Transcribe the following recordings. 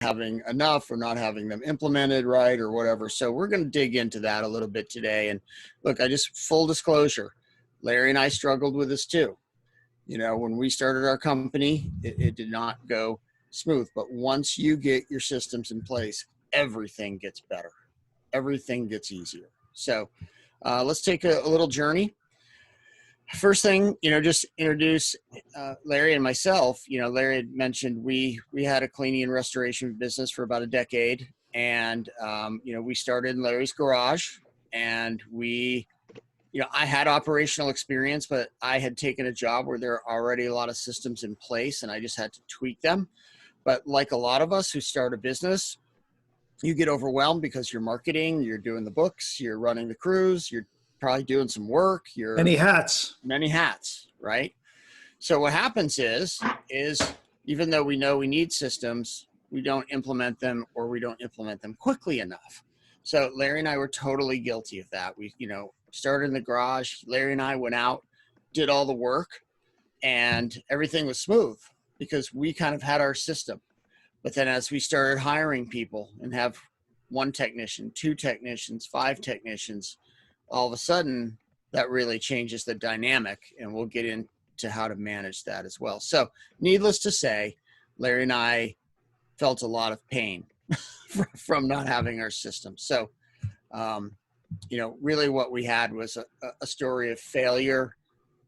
having enough or not having them implemented right or whatever. So we're going to dig into that a little bit today. And look, I just full disclosure, Larry and I struggled with this too. You know, when we started our company, it did not go smooth. But once you get your systems in place, everything gets better. Everything gets easier. So let's take a little journey. First thing, just introduce Larry and myself. Larry had mentioned we had a cleaning and restoration business for about a decade. And, we started in Larry's garage, and I had operational experience, but I had taken a job where there are already a lot of systems in place and I just had to tweak them. But like a lot of us who start a business, you get overwhelmed because you're marketing, you're doing the books, you're running the crews, you're probably doing some work. You're many hats, right? So what happens is even though we know we need systems, we don't implement them, or we don't implement them quickly enough. So Larry and I were totally guilty of that. We, started in the garage. Larry and I went out, did all the work, and everything was smooth because we kind of had our system. But then as we started hiring people and have 1 technician, 2 technicians, 5 technicians, all of a sudden that really changes the dynamic, and we'll get into how to manage that as well. So needless to say, Larry and I felt a lot of pain from not having our system. So, really what we had was a story of failure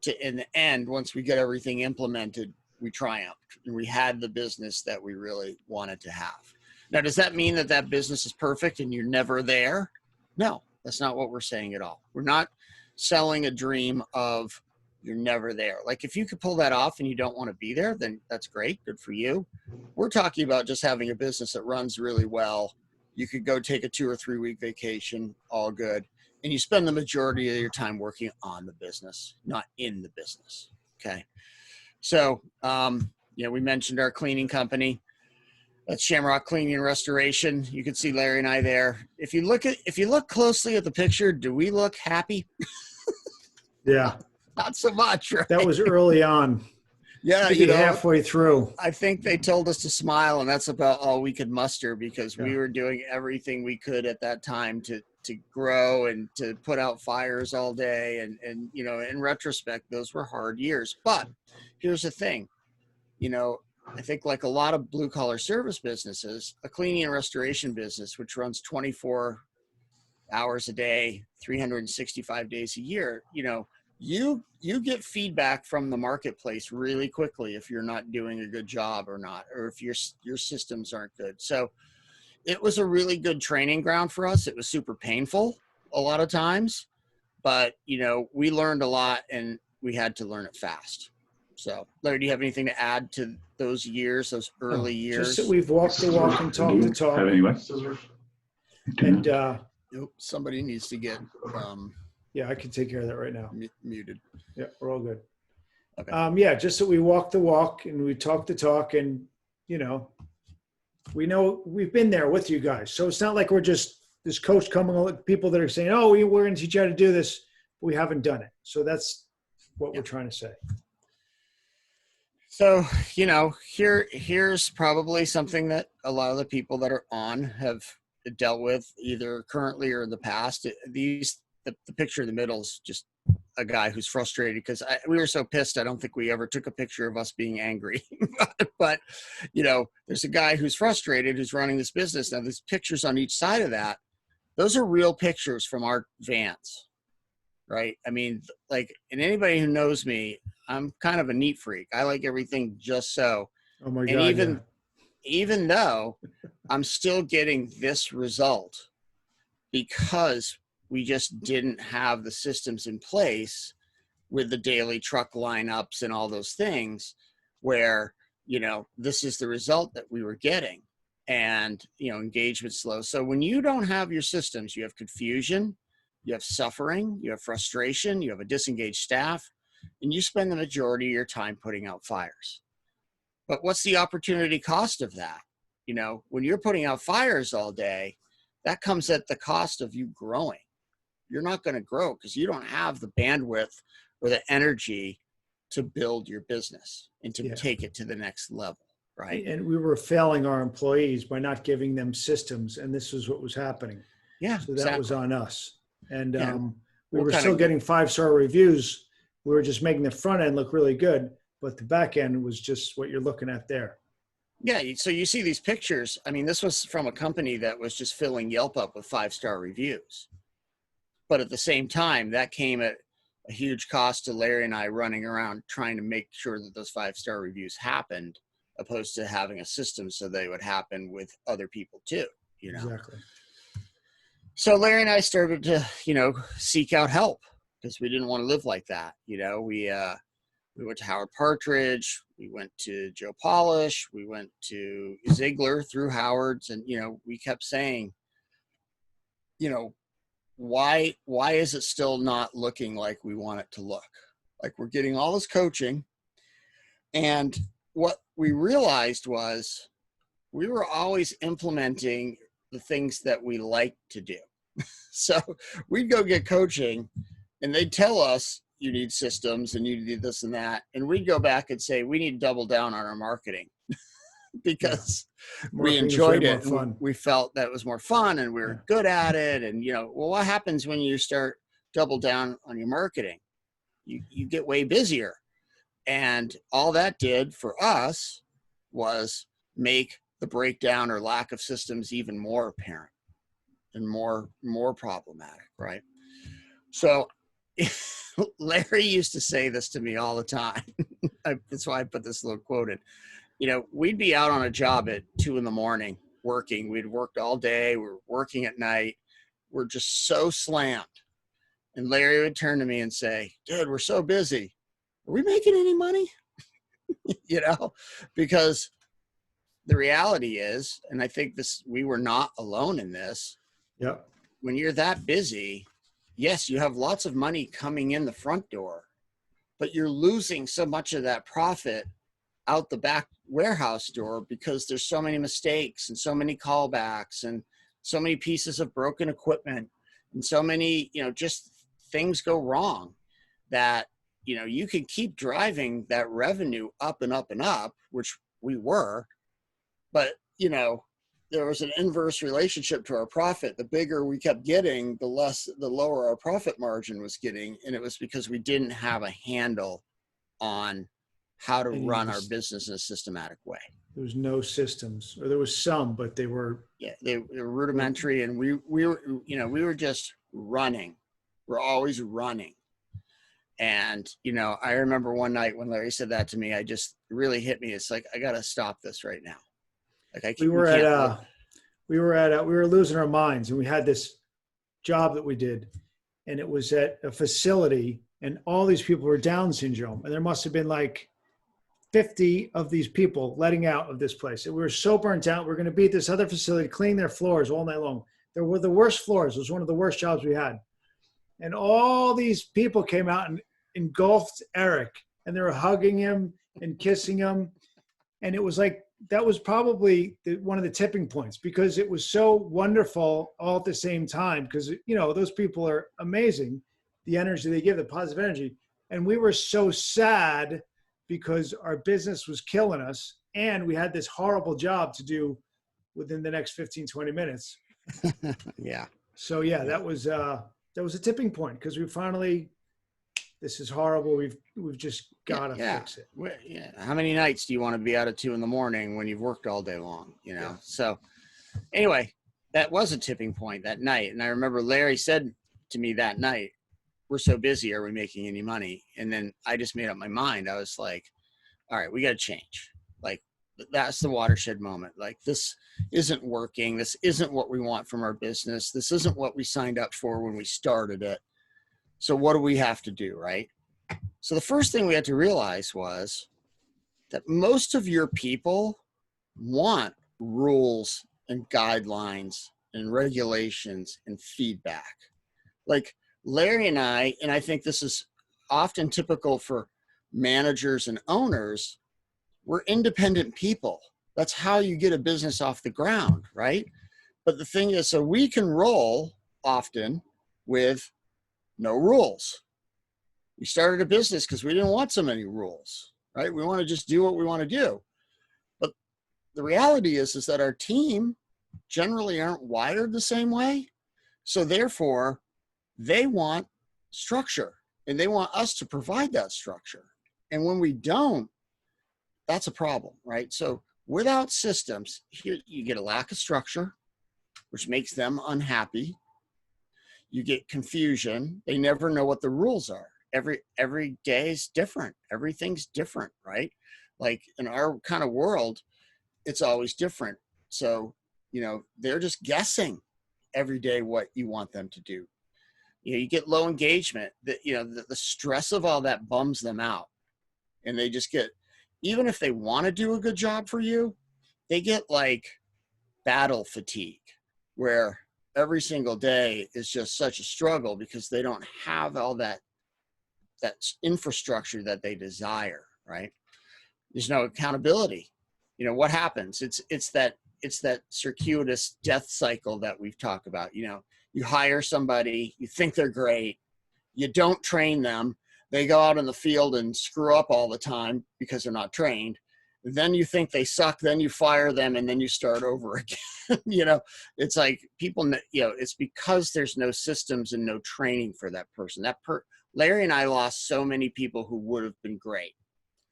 to, in the end, once we get everything implemented, we triumphed and we had the business that we really wanted to have. Now, does that mean that business is perfect and you're never there? No, that's not what we're saying at all. We're not selling a dream of you're never there. Like, if you could pull that off and you don't want to be there, then that's great. Good for you. We're talking about just having a business that runs really well. You could go take a 2 or 3 week vacation, all good. And you spend the majority of your time working on the business, not in the business. Okay. So, we mentioned our cleaning company. That's Shamrock Cleaning and Restoration. You can see Larry and I there. If you look closely at the picture, do we look happy? Yeah. Not so much, right? That was early on. Yeah, halfway through. I think they told us to smile, and that's about all we could muster because we were doing everything we could at that time to grow and to put out fires all day. And in retrospect, those were hard years. But here's the thing, I think like a lot of blue collar service businesses, a cleaning and restoration business, which runs 24 hours a day, 365 days a year, you get feedback from the marketplace really quickly if you're not doing a good job or not, or if your systems aren't good. So it was a really good training ground for us. It was super painful a lot of times, but we learned a lot and we had to learn it fast. So Larry, do you have anything to add to those years, those early years? Just that we've walked the walk and talked the talk. Have any scissors? And somebody needs to get yeah, I can take care of that right now. Muted. Yeah, we're all good. Okay. Just that we walk the walk and we talk the talk, and we know we've been there with you guys. So it's not like we're just this coach coming with people that are saying, "Oh, we're going to teach you how to do this." We haven't done it. So that's what we're trying to say. So, here's probably something that a lot of the people that are on have dealt with either currently or in the past. The picture in the middle is just a guy who's frustrated because we were so pissed. I don't think we ever took a picture of us being angry, but there's a guy who's frustrated, who's running this business. Now there's pictures on each side of that. Those are real pictures from our vans, right? I mean, like, and anybody who knows me, I'm kind of a neat freak. I like everything just so. Oh my God. And even though I'm still getting this result because we just didn't have the systems in place with the daily truck lineups and all those things where, this is the result that we were getting, and, engagement slow. So when you don't have your systems, you have confusion, you have suffering, you have frustration, you have a disengaged staff, and you spend the majority of your time putting out fires. But what's the opportunity cost of that? When you're putting out fires all day, that comes at the cost of you growing. You're not going to grow because you don't have the bandwidth or the energy to build your business and to take it to the next level. right? And we were failing our employees by not giving them systems, and this was what was happening. Yeah, So that was exactly. on us. And Yeah. we What were kind still of getting 5-star reviews. We were just making the front end look really good, but the back end was just what you're looking at there. Yeah, so you see these pictures. I mean, this was from a company that was just filling Yelp up with 5-star reviews. But at the same time, that came at a huge cost to Larry and I running around trying to make sure that those 5-star reviews happened, opposed to having a system so they would happen with other people too, you know? Exactly. So Larry and I started to, seek out help because we didn't want to live like that. We went to Howard Partridge, we went to Joe Polish, we went to Ziegler through Howard's, and we kept saying, why is it still not looking like we want it to look? Like we're getting all this coaching, and what we realized was we were always implementing the things that we like to do. So we'd go get coaching and they'd tell us you need systems and you need this and that. And we'd go back and say, we need to double down on our marketing because we Marketing was enjoyed way it. more And fun. we felt that it was more fun and we were good at it. And, well, what happens when you start double down on your marketing? You get way busier. And all that did for us was make the breakdown or lack of systems even more apparent and more problematic, right? So Larry used to say this to me all the time. That's why I put this little quote in. We'd be out on a job at 2 a.m. working. We'd worked all day. We were working at night. We're just so slammed. And Larry would turn to me and say, dude, we're so busy. Are we making any money? Because the reality is, and I think we were not alone in this. Yep. When you're that busy, yes, you have lots of money coming in the front door, but you're losing so much of that profit out the back warehouse door because there's so many mistakes and so many callbacks and so many pieces of broken equipment and so many, just things go wrong that, you can keep driving that revenue up and up and up, which we were, but, there was an inverse relationship to our profit. The bigger we kept getting, the lower our profit margin was getting. And it was because we didn't have a handle on how to run our business in a systematic way. There was no systems, or there was some, but they were rudimentary. And we were just running. We're always running. And, I remember one night when Larry said that to me, I just really hit me. It's like, I got to stop this right now. Like we were losing our minds, and we had this job that we did, and it was at a facility, and all these people were Down syndrome, and there must have been like 50 of these people letting out of this place. And we were so burnt out. We are going to be at this other facility, cleaning their floors all night long. There were the worst floors. It was one of the worst jobs we had. And all these people came out and engulfed Eric, and they were hugging him and kissing him. And it was like, that was probably one of the tipping points, because it was so wonderful all at the same time. Because, those people are amazing, the energy they give, the positive energy. And we were so sad because our business was killing us and we had this horrible job to do within the next 15, 20 minutes. Yeah. So that was a tipping point, because we finally, this is horrible. We've just got to fix it. How many nights do you want to be out at 2 a.m. when you've worked all day long, So anyway, that was a tipping point that night. And I remember Larry said to me that night, we're so busy. Are we making any money? And then I just made up my mind. I was like, all right, we got to change. Like, that's the watershed moment. Like, this isn't working. This isn't what we want from our business. This isn't what we signed up for when we started it. So what do we have to do, right? So the first thing we had to realize was that most of your people want rules and guidelines and regulations and feedback. Like Larry and I think this is often typical for managers and owners, we're independent people. That's how you get a business off the ground, right? But the thing is, so we can roll often with no rules. We started a business because we didn't want so many rules, right? We want to just do what we want to do. But the reality is that our team generally aren't wired the same way. So therefore, they want structure and they want us to provide that structure. And when we don't, that's a problem, right? So without systems, here you get a lack of structure, which makes them unhappy. You get confusion. They never know what the rules are. Every day is different. Everything's different, right? Like in our kind of world, it's always different. So, they're just guessing every day what you want them to do. You get low engagement. The stress of all that bums them out. And they just get, even if they want to do a good job for you, they get like battle fatigue, where every single day is just such a struggle because they don't have all that infrastructure that they desire, right? There's no accountability. What happens? It's that circuitous death cycle that we've talked about. You hire somebody, you think they're great, you don't train them, they go out in the field and screw up all the time because they're not trained. Then you think they suck, then you fire them, and then you start over again. It's like people, it's because there's no systems and no training for that person. Larry and I lost so many people who would have been great.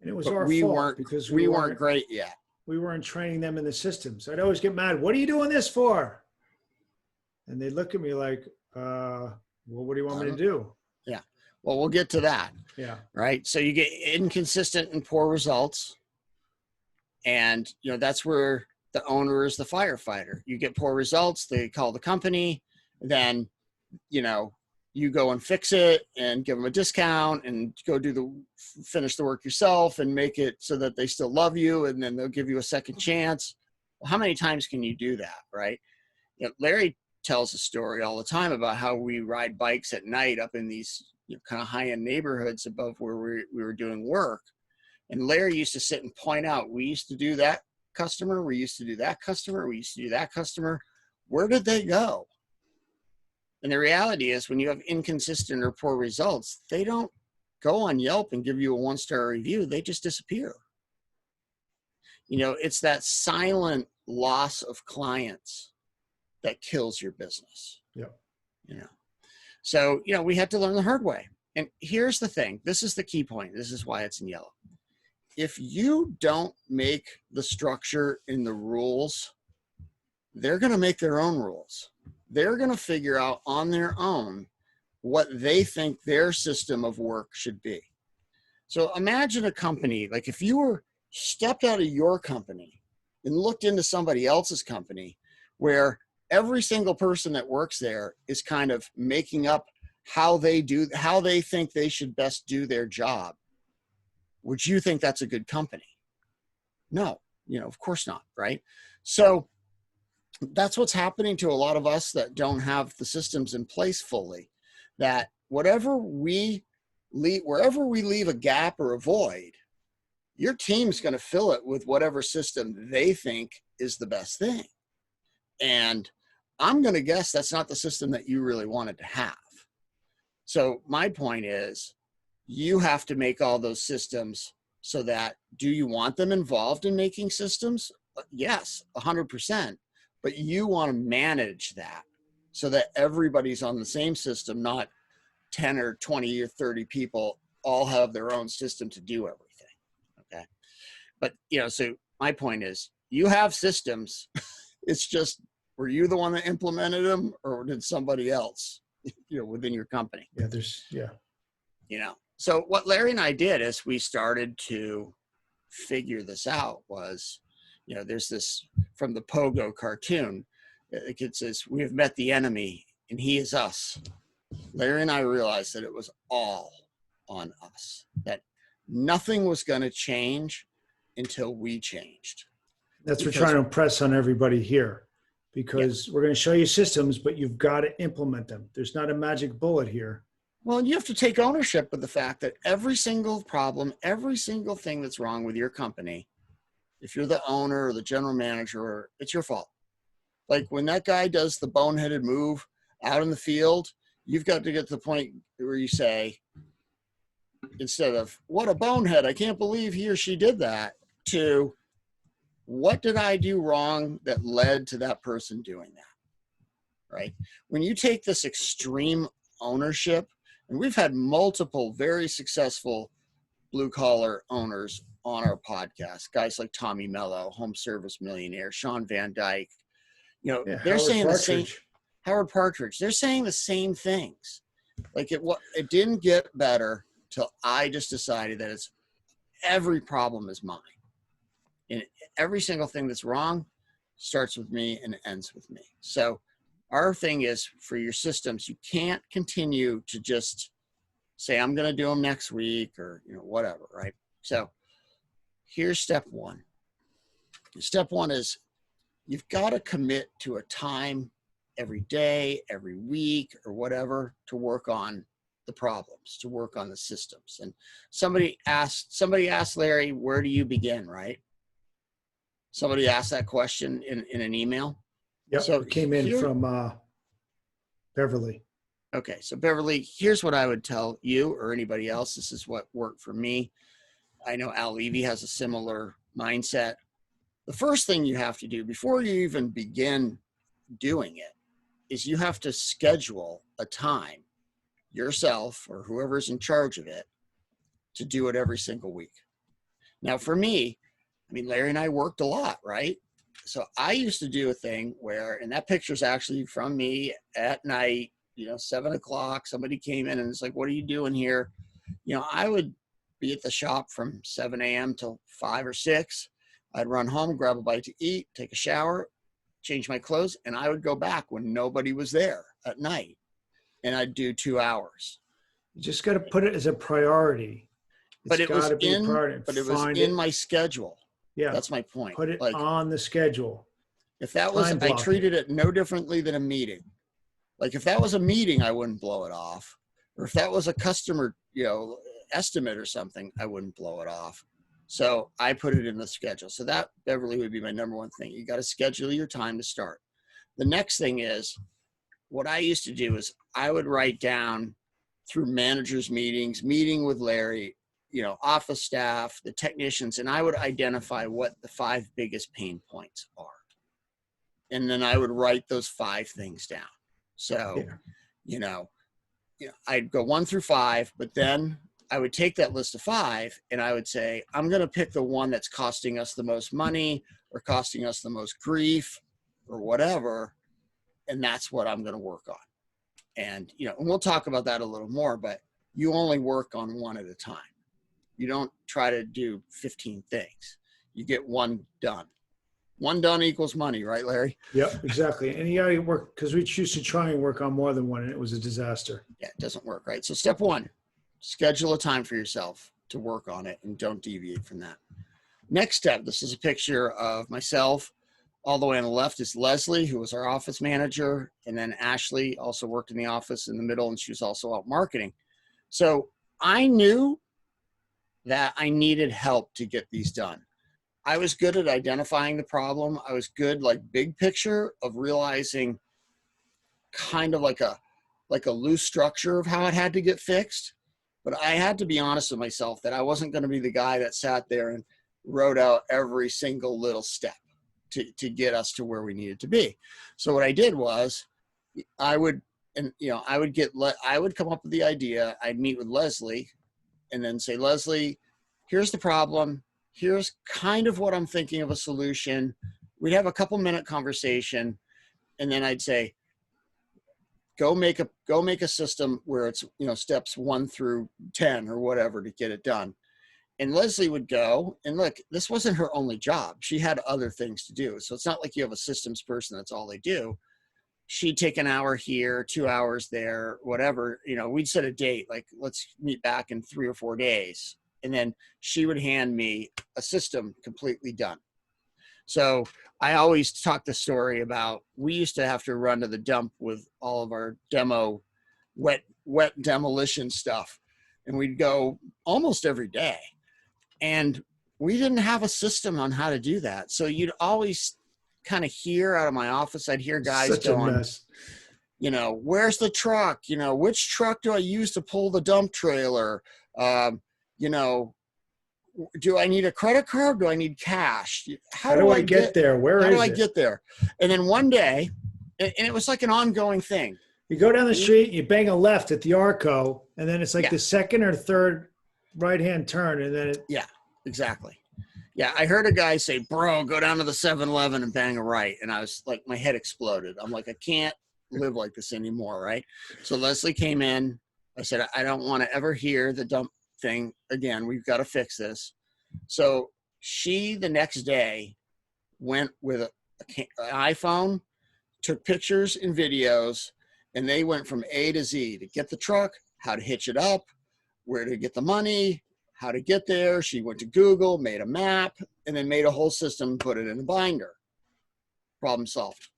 And it was our fault because we weren't great yet. We weren't training them in the systems. I'd always get mad. What are you doing this for? And they'd look at me like, well, what do you want me to do? Yeah. Well, we'll get to that. Yeah. Right. So you get inconsistent and poor results. And, that's where the owner is the firefighter. You get poor results, they call the company, then, you go and fix it and give them a discount and go finish the work yourself and make it so that they still love you. And then they'll give you a second chance. Well, how many times can you do that? Right. Larry tells a story all the time about how we ride bikes at night up in these kind of high-end neighborhoods above where we were doing work. And Larry used to sit and point out, we used to do that customer, we used to do that customer, we used to do that customer. Where did they go? And the reality is, when you have inconsistent or poor results, they don't go on Yelp and give you a 1-star review. They just disappear. It's that silent loss of clients that kills your business. Yep. So, we had to learn the hard way. And here's the thing. This is the key point. This is why it's in yellow. If you don't make the structure in the rules, they're going to make their own rules. They're going to figure out on their own what they think their system of work should be. So imagine a company, like if you were stepped out of your company and looked into somebody else's company, where every single person that works there is kind of making up how they think they should best do their job. Would you think that's a good company? No, of course not, right? So that's what's happening to a lot of us that don't have the systems in place fully, that wherever we leave a gap or a void, your team's going to fill it with whatever system they think is the best thing. And I'm going to guess that's not the system that you really wanted to have. So my point is, you have to make all those systems so that, do you want them involved in making systems? Yes, 100%. But you want to manage that so that everybody's on the same system, not 10 or 20 or 30 people all have their own system to do everything. Okay. But, so my point is, you have systems. It's just, were you the one that implemented them, or did somebody else, within your company? Yeah. So what Larry and I did as we started to figure this out was, there's this from the Pogo cartoon. It says, we have met the enemy and he is us. Larry and I realized that it was all on us, that nothing was going to change until we changed. That's what we're trying to impress on everybody here, because we're going to show you systems, but you've got to implement them. There's not a magic bullet here. Well, you have to take ownership of the fact that every single problem, every single thing that's wrong with your company, if you're the owner or the general manager, it's your fault. Like when that guy does the boneheaded move out in the field, you've got to get to the point where you say, instead of, what a bonehead, I can't believe he or she did that, to, what did I do wrong that led to that person doing that? Right? When you take this extreme ownership, and we've had multiple very successful blue collar owners on our podcast, guys like Tommy Mello, home service millionaire, Sean Van Dyke, Yeah, they're Howard saying the same. Partridge. Howard Partridge, they're saying the same things. Like it didn't get better till I just decided that every problem is mine. And every single thing that's wrong starts with me and ends with me. So our thing is, for your systems, you can't continue to just say, I'm going to do them next week or, whatever. Right. So here's step one. Step one is you've got to commit to a time every day, every week, or whatever, to work on the problems, to work on the systems. And somebody asked Larry, where do you begin? Right. Somebody asked that question in an email. Yep, So it came in from Beverly. Okay, so Beverly, here's what I would tell you or anybody else. This is what worked for me. I know Al Levy has a similar mindset. The first thing you have to do before you even begin doing it is you have to schedule a time, yourself or whoever's in charge of it, to do it every single week. Now, for me, Larry and I worked a lot, right? So I used to do a thing where, and that picture's actually from me at night, 7 o'clock, somebody came in and it's like, what are you doing here? I would be at the shop from 7 a.m. till 5 or 6. I'd run home, grab a bite to eat, take a shower, change my clothes, and I would go back when nobody was there at night. And I'd do 2 hours. You just got to put it as a priority. But it was in my schedule. Yeah. That's my point. Put it on the schedule. If that was, I treated it no differently than a meeting. Like if that was a meeting, I wouldn't blow it off. Or if that was a customer, estimate or something, I wouldn't blow it off. So I put it in the schedule. So that, Beverly, would be my number one thing. You got to schedule your time to start. The next thing is, what I used to do is I would write down through managers' meetings, meeting with Larry, office staff, the technicians, and I would identify what the 5 biggest pain points are. And then I would write those 5 things down. So, I'd go 1 through 5, but then I would take that list of 5 and I would say, I'm going to pick the one that's costing us the most money or costing us the most grief or whatever. And that's what I'm going to work on. And, and we'll talk about that a little more, but you only work on one at a time. You don't try to do 15 things. You get one done. One done equals money, right, Larry? Yep, exactly. And you got to work, because we used to try and work on more than one, and it was a disaster. Yeah, it doesn't work, right? So step 1, schedule a time for yourself to work on it and don't deviate from that. Next step, this is a picture of myself. All the way on the left is Leslie, who was our office manager. And then Ashley also worked in the office in the middle, and she was also out marketing. So I knew that I needed help to get these done. I was good at identifying the problem. I was good, big picture of realizing kind of like a loose structure of how it had to get fixed. But I had to be honest with myself that I wasn't going to be the guy that sat there and wrote out every single little step to get us to where we needed to be. So what I did was I would come up with the idea. I'd meet with Leslie and then say, Leslie, here's the problem. Here's kind of what I'm thinking of a solution. We'd have a couple-minute conversation. And then I'd say, go make a system where it's, steps 1 through 10 or whatever to get it done. And Leslie would go, and look, this wasn't her only job. She had other things to do. So it's not like you have a systems person, that's all they do. She'd take an hour here, 2 hours there, whatever. We'd set a date, like let's meet back in 3 or 4 days. And then she would hand me a system completely done. So I always talk the story about, we used to have to run to the dump with all of our wet demolition stuff. And we'd go almost every day. And we didn't have a system on how to do that. So you'd always kind of hear out of my office, I'd hear guys going, where's the truck? Which truck do I use to pull the dump trailer? do I need a credit card? Do I need cash? How do I get there? Where how do is I it? get there? And then one day, and it was like an ongoing thing. You go down the street, you bang a left at the Arco, and then it's like Yeah. the second or third right-hand turn, and then Yeah, exactly. Yeah, I heard a guy say, bro, go down to the 7-Eleven and bang a right. And I was like, my head exploded. I'm like, I can't live like this anymore, right? So Leslie came in. I said, I don't want to ever hear the dump thing again. We've got to fix this. So she, the next day, went with an iPhone, took pictures and videos, and they went from A to Z to get the truck, how to hitch it up, where to get the money, how to get there. She went to Google, made a map, and then made a whole system, put it in a binder. Problem solved.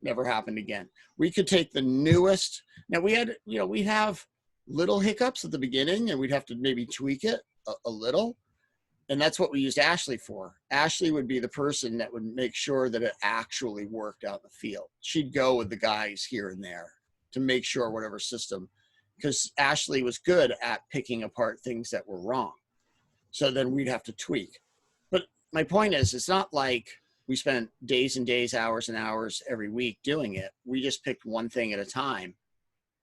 Never happened again. We could take the newest. Now we'd have little hiccups at the beginning, and we'd have to maybe tweak it a little. And that's what we used Ashley for. Ashley would be the person that would make sure that it actually worked out in the field. She'd go with the guys here and there to make sure whatever system, because Ashley was good at picking apart things that were wrong. So then we'd have to tweak. But my point is, it's not like we spent days and days, hours and hours every week doing it. We just picked one thing at a time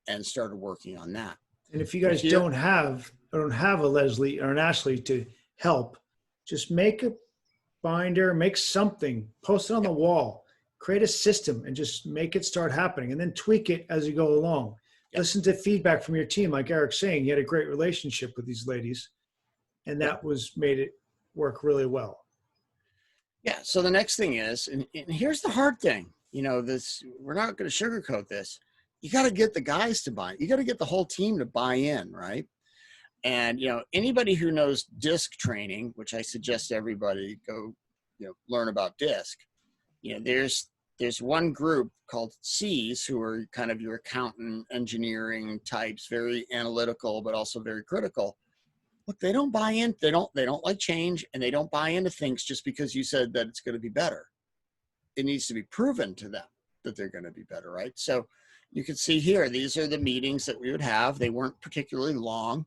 and started working on that. and if you guys don't have a Leslie or an Ashley to help, just make a binder, make something, post it on the wall, create a system, and just make it start happening, and then tweak it as you go along. Yep. Listen to feedback from your team. Like Eric's saying, you had a great relationship with these ladies, and that made it work really well. Yeah. So the next thing is, and here's the hard thing, we're not going to sugarcoat this. You got to get the guys to buy. You got to get the whole team to buy in, right? And, anybody who knows disc training, which I suggest everybody go, learn about disc, there's one group called C's who are kind of your accountant, engineering types, very analytical, but also very critical. Look, they don't buy in. They don't like change, and they don't buy into things just because you said that it's going to be better. It needs to be proven to them that they're going to be better, right? So you can see here, these are the meetings that we would have. They weren't particularly long,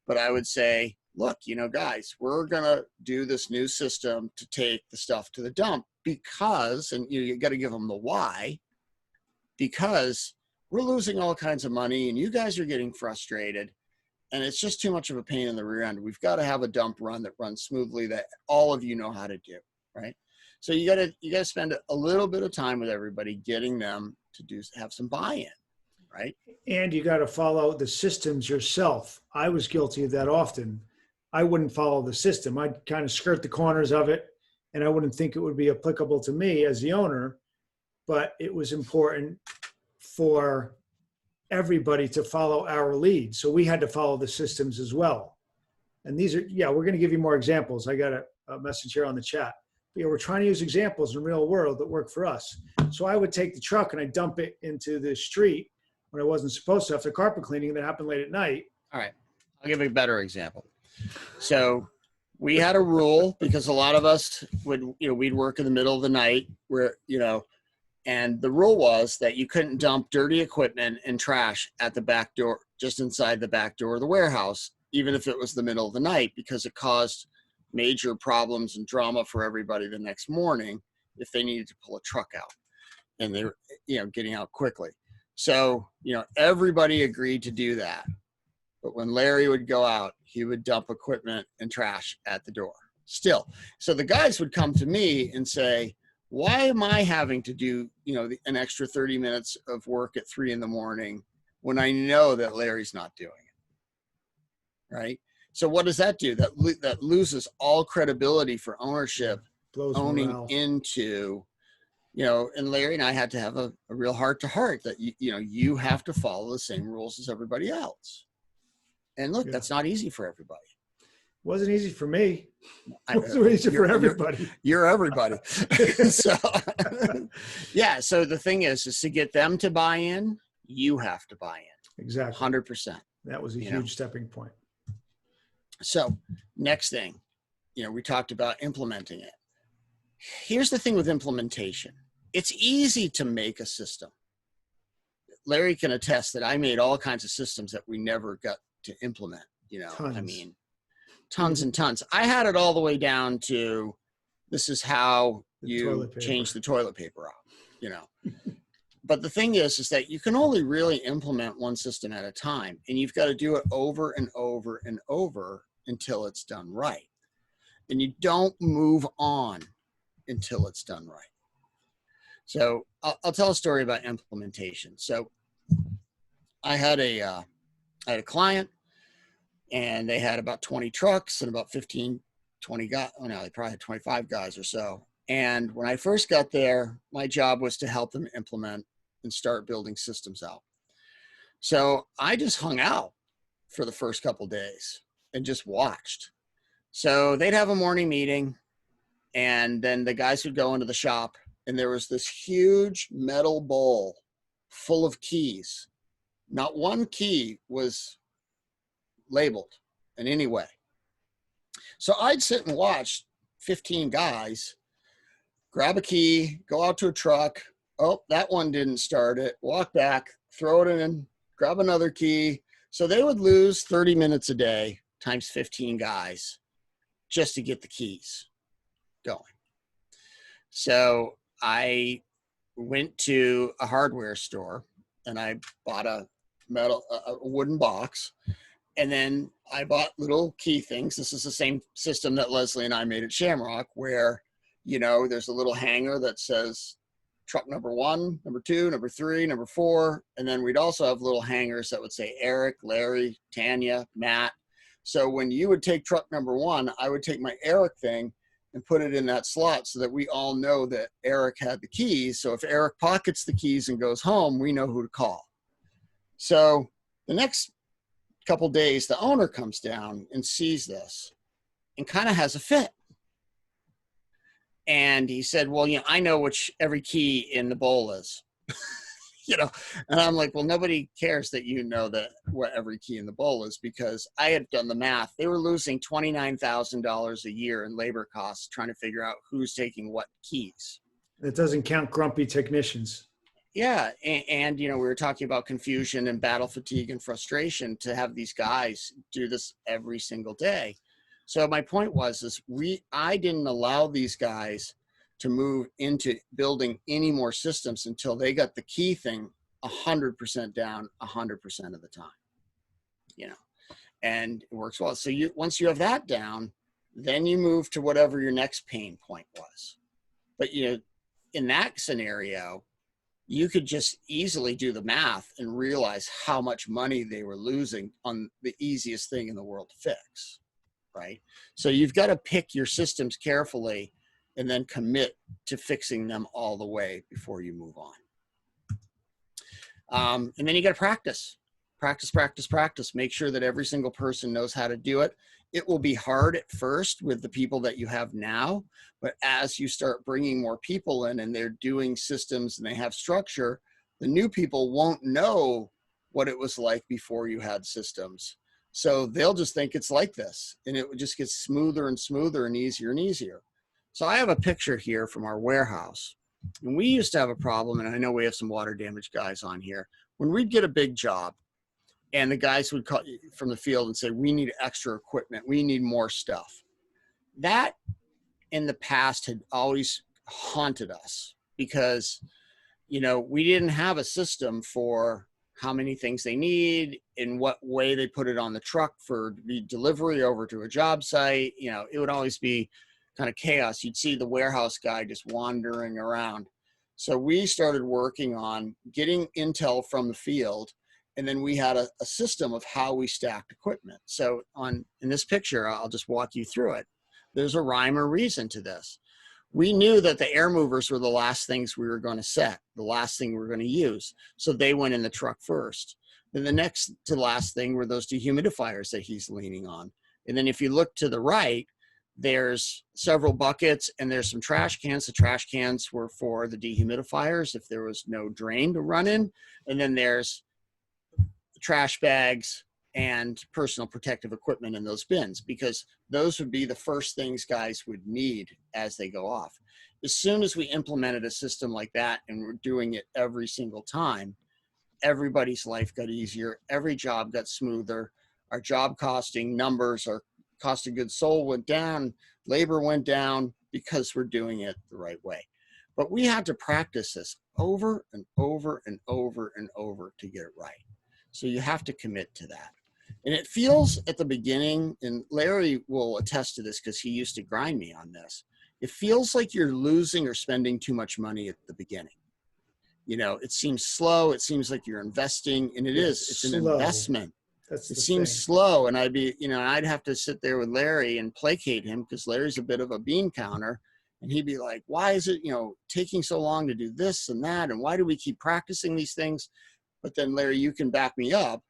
but I would say, look, guys, we're going to do this new system to take the stuff to the dump because, and you got to give them the why, because we're losing all kinds of money and you guys are getting frustrated. And it's just too much of a pain in the rear end. We've got to have a dump run that runs smoothly that all of you know how to do, right? So you got to spend a little bit of time with everybody, getting them to have some buy-in, right? And you got to follow the systems yourself. I was guilty of that often. I wouldn't follow the system. I'd kind of skirt the corners of it, and I wouldn't think it would be applicable to me as the owner, but it was important for everybody to follow our lead. So we had to follow the systems as well. And these are, we're going to give you more examples. I got a message here on the chat. But we're trying to use examples in the real world that work for us. So I would take the truck and I dump it into the street when I wasn't supposed to after carpet cleaning that happened late at night. All right. I'll give you a better example. So we had a rule because a lot of us we'd work in the middle of the night where, and the rule was that you couldn't dump dirty equipment and trash at the back door, just inside the back door of the warehouse, even if it was the middle of the night, because it caused major problems and drama for everybody the next morning if they needed to pull a truck out and they were, getting out quickly. So, everybody agreed to do that. But when Larry would go out, he would dump equipment and trash at the door still. So the guys would come to me and say, why am I having to do, an extra 30 minutes of work at 3 a.m. when I know that Larry's not doing it? Right. So what does that do? That loses all credibility for ownership, Blows owning morale. into, and Larry and I had to have a real heart to heart that, you have to follow the same rules as everybody else. And look, that's not easy for everybody. Wasn't easy for me. It wasn't easy for everybody. You're everybody. So, so the thing is to get them to buy in, you have to buy in. Exactly. 100%. That was a huge stepping point. So next thing, we talked about implementing it. Here's the thing with implementation. It's easy to make a system. Larry can attest that I made all kinds of systems that we never got to implement, Tons. I mean, tons and tons. I had it all the way down to this is how you change the toilet paper out, you know. But the thing is that you can only really implement one system at a time, and you've got to do it over and over and over until it's done right. And you don't move on until it's done right. So I'll tell a story about implementation. So I had a client, and they had about 20 trucks and about 15, 20 guys. Oh no, they probably had 25 guys or so. And when I first got there, my job was to help them implement and start building systems out. So I just hung out for the first couple of days and just watched. So they'd have a morning meeting, and then the guys would go into the shop, and there was this huge metal bowl full of keys. Not one key was labeled in any way. So I'd sit and watch 15 guys grab a key, go out to a truck. Oh, that one didn't start it. Walk back, throw it in, grab another key. So they would lose 30 minutes a day times 15 guys just to get the keys going. So I went to a hardware store and I bought a wooden box. And then I bought little key things. This is the same system that Leslie and I made at Shamrock, where, you know, there's a little hanger that says truck number 1, number 2, number 3, number 4. And then we'd also have little hangers that would say Eric, Larry, Tanya, Matt. So when you would take truck number 1, I would take my Eric thing and put it in that slot so that we all know that Eric had the keys. So if Eric pockets the keys and goes home, we know who to call. So the next couple days, the owner comes down and sees this and kind of has a fit. And he said, well, you know, I know which every key in the bowl is, you know, and I'm like, well, nobody cares that you know that what every key in the bowl is, because I had done the math. They were losing $29,000 a year in labor costs trying to figure out who's taking what keys. That doesn't count grumpy technicians. Yeah. And, you know, we were talking about confusion and battle fatigue and frustration to have these guys do this every single day. So my point was, I didn't allow these guys to move into building any more systems until they got the key thing 100% down 100% of the time, you know, and it works well. So once you have that down, then you move to whatever your next pain point was. But, you know, in that scenario, you could just easily do the math and realize how much money they were losing on the easiest thing in the world to fix, right? So you've got to pick your systems carefully and then commit to fixing them all the way before you move on. And then you got to practice. Make sure that every single person knows how to do it. It will be hard at first with the people that you have now, but as you start bringing more people in and they're doing systems and they have structure, the new people won't know what it was like before you had systems. So they'll just think it's like this, and it would just get smoother and smoother and easier and easier. So I have a picture here from our warehouse, and we used to have a problem, and I know we have some water damage guys on here. When we'd get a big job, and the guys would call from the field and say, we need extra equipment. We need more stuff. That in the past had always haunted us because, you know, we didn't have a system for how many things they need, in what way they put it on the truck for the delivery over to a job site. You know, it would always be kind of chaos. You'd see the warehouse guy just wandering around. So we started working on getting intel from the field. And then we had a system of how we stacked equipment. So in this picture, I'll just walk you through it. There's a rhyme or reason to this. We knew that the air movers were the last things we were going to set, the last thing we were going to use. So they went in the truck first. Then the next to last thing were those dehumidifiers that he's leaning on. And then if you look to the right, there's several buckets and there's some trash cans. The trash cans were for the dehumidifiers if there was no drain to run in. And then there's trash bags and personal protective equipment in those bins, because those would be the first things guys would need as they go off. As soon as we implemented a system like that and we're doing it every single time, everybody's life got easier. Every job got smoother. Our job costing numbers are cost of goods sold went down, labor went down because we're doing it the right way. But we had to practice this over and over and over and over to get it right. So you have to commit to that. And it feels at the beginning, and Larry will attest to this because he used to grind me on this. It feels like you're losing or spending too much money at the beginning. You know, it seems slow. It seems like you're investing, and it's an investment. It seems slow. And I'd have to sit there with Larry and placate him because Larry's a bit of a bean counter. And he'd be like, why is it, taking so long to do this and that? And why do we keep practicing these things? But then Larry, you can back me up.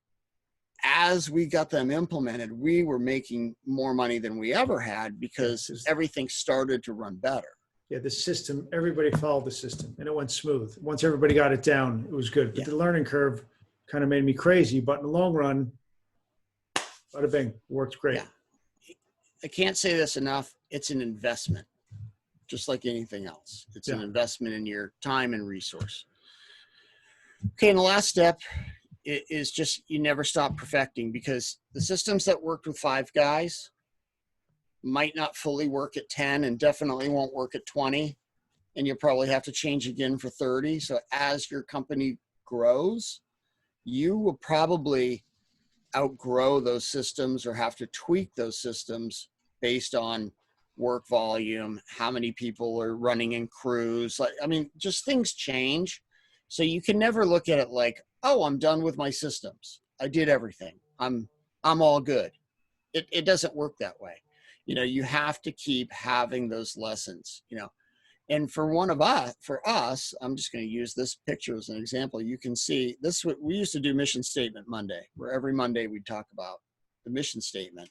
As we got them implemented, we were making more money than we ever had because everything started to run better. Yeah, the system, everybody followed the system and it went smooth. Once everybody got it down, it was good. But the learning curve kind of made me crazy. But in the long run, bada bing, works great. Yeah. I can't say this enough. It's an investment, just like anything else. It's an investment in your time and resource. Okay, and the last step is just you never stop perfecting, because the systems that worked with 5 guys might not fully work at 10 and definitely won't work at 20. And you'll probably have to change again for 30. So as your company grows, you will probably outgrow those systems or have to tweak those systems based on work volume, how many people are running in crews. Just things change. So you can never look at it like, oh, I'm done with my systems. I did everything. I'm all good. It doesn't work that way. You have to keep having those lessons, And for us, I'm just going to use this picture as an example. You can see this. We used to do Mission Statement Monday, where every Monday we'd talk about the mission statement.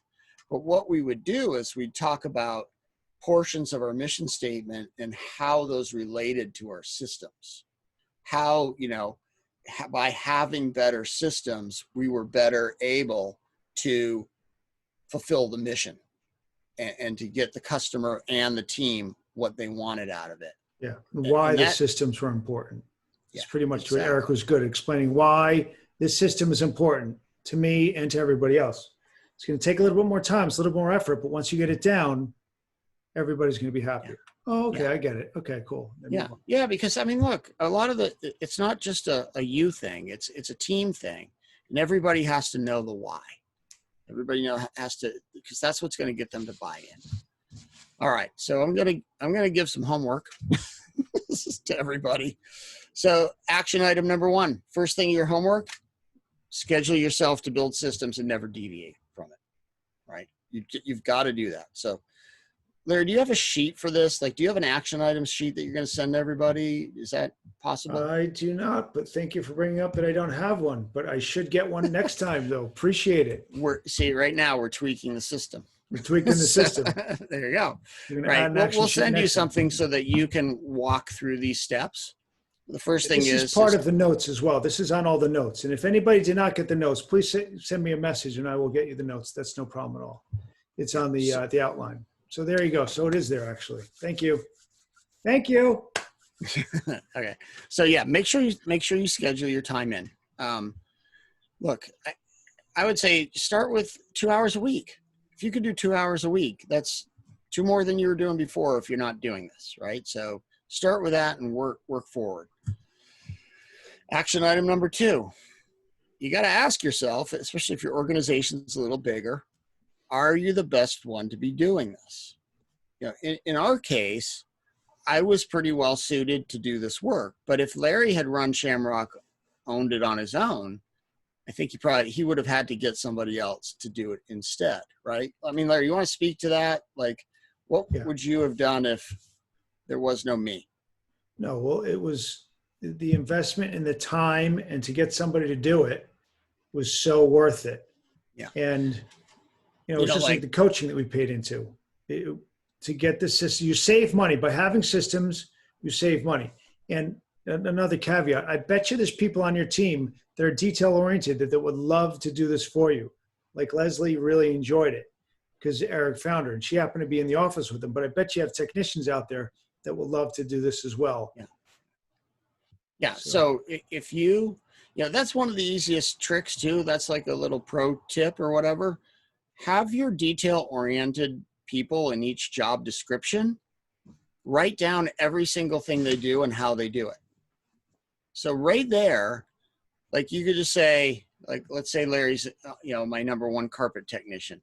But what we would do is we'd talk about portions of our mission statement and how those related to our systems. How, by having better systems, we were better able to fulfill the mission and to get the customer and the team what they wanted out of it. Yeah. Why the systems were important. It's pretty much what Eric was good at explaining, why this system is important to me and to everybody else. It's going to take a little bit more time. It's a little more effort, but once you get it down, everybody's going to be happier. Yeah. Oh, okay. Yeah. I get it. Okay, cool. Yeah. Because look, a lot of it's not just a you thing. It's a team thing, and everybody has to know the why. Everybody has to, because that's what's going to get them to buy in. All right. So I'm going to give some homework to everybody. So action item number 1, first thing in your homework, schedule yourself to build systems and never deviate from it. Right. You've got to do that. So Larry, do you have a sheet for this? Do you have an action item sheet that you're going to send to everybody? Is that possible? I do not, but thank you for bringing up that I don't have one, but I should get one next time though. Appreciate it. Right now we're tweaking the system. We're tweaking the system. There you go. Right. We'll send you something so that you can walk through these steps. The first thing this is part of the notes as well. This is on all the notes. And if anybody did not get the notes, please send me a message and I will get you the notes. That's no problem at all. It's on the outline. So there you go. So it is there actually. Thank you. Thank you. Okay. So yeah, make sure you schedule your time in. Look, I would say start with 2 hours a week. If you could do 2 hours a week, that's 2 more than you were doing before if you're not doing this, right? So start with that and work forward. Action item number 2, you got to ask yourself, especially if your organization's a little bigger, are you the best one to be doing this? In our case, I was pretty well suited to do this work, but if Larry had run Shamrock, owned it on his own, I think he would have had to get somebody else to do it instead, right? Larry, you want to speak to that? What would you have done if there was no me? No, well, it was the investment in the time and to get somebody to do it was so worth it. Yeah. And it's just like the coaching that we paid into to get the system. You save money by having systems. You save money. And another caveat: I bet you there's people on your team that are detail oriented that would love to do this for you. Like Leslie really enjoyed it because Eric found her, and she happened to be in the office with him. But I bet you have technicians out there that would love to do this as well. Yeah. Yeah. So if that's one of the easiest tricks too. That's like a little pro tip or whatever. have your detail-oriented people in each job description write down every single thing they do and how they do it. So right there, like you could just say, like, let's say Larry's, my number one carpet technician.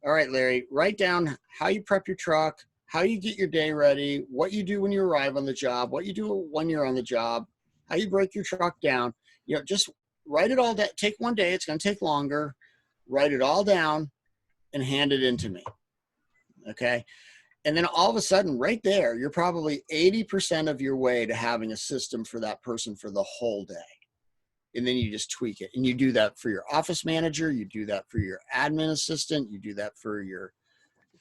All right, Larry, write down how you prep your truck, how you get your day ready, what you do when you arrive on the job, what you do when you're on the job, how you break your truck down. Just write it all down. Take one day. It's going to take longer. Write it all down and hand it in to me. Okay. And then all of a sudden right there, you're probably 80% of your way to having a system for that person for the whole day. And then you just tweak it. And you do that for your office manager. You do that for your admin assistant. You do that for your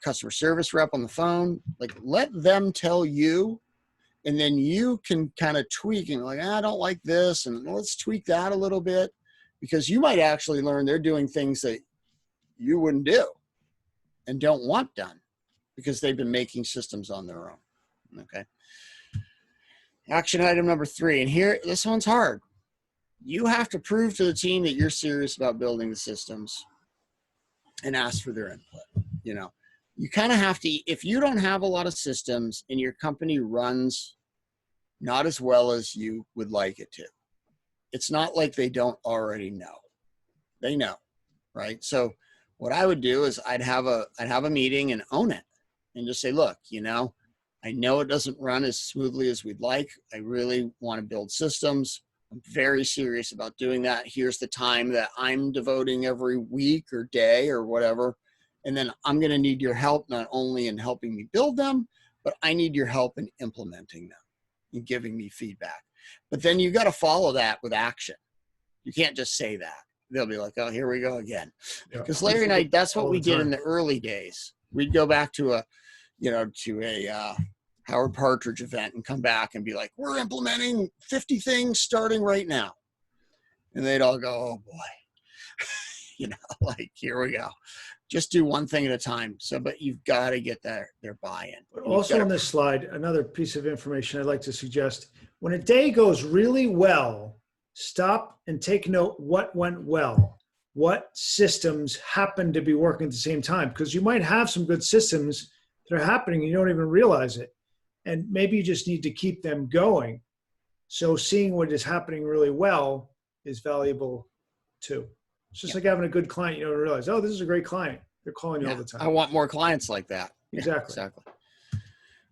customer service rep on the phone. Like, let them tell you, and then you can kind of tweak and like, I don't like this, and let's tweak that a little bit, because you might actually learn they're doing things that you wouldn't do and don't want done because they've been making systems on their own. Okay. Action item number 3. And here, this one's hard. You have to prove to the team that you're serious about building the systems and ask for their input. You kind of have to, if you don't have a lot of systems and your company runs not as well as you would like it to, it's not like they don't already know. They know, right? So what I would do is I'd have a meeting and own it and just say, look, I know it doesn't run as smoothly as we'd like. I really want to build systems. I'm very serious about doing that. Here's the time that I'm devoting every week or day or whatever. And then I'm going to need your help, not only in helping me build them, but I need your help in implementing them and giving me feedback. But then you got to follow that with action. You can't just say that. They'll be like, oh, here we go again. Because Larry and I, that's what we did in the early days. We'd go back to a Howard Partridge event and come back and be like, we're implementing 50 things starting right now. And they'd all go, oh boy, like, here we go. Just do one thing at a time. But you've got to get their buy-in. But also on this slide, another piece of information I'd like to suggest: when a day goes really well, stop and take note what went well. What systems happen to be working at the same time? Because you might have some good systems that are happening and you don't even realize it. And maybe you just need to keep them going. So seeing what is happening really well is valuable too. It's just like having a good client. You don't realize, oh, this is a great client. They're calling you all the time. I want more clients like that. Exactly. Exactly.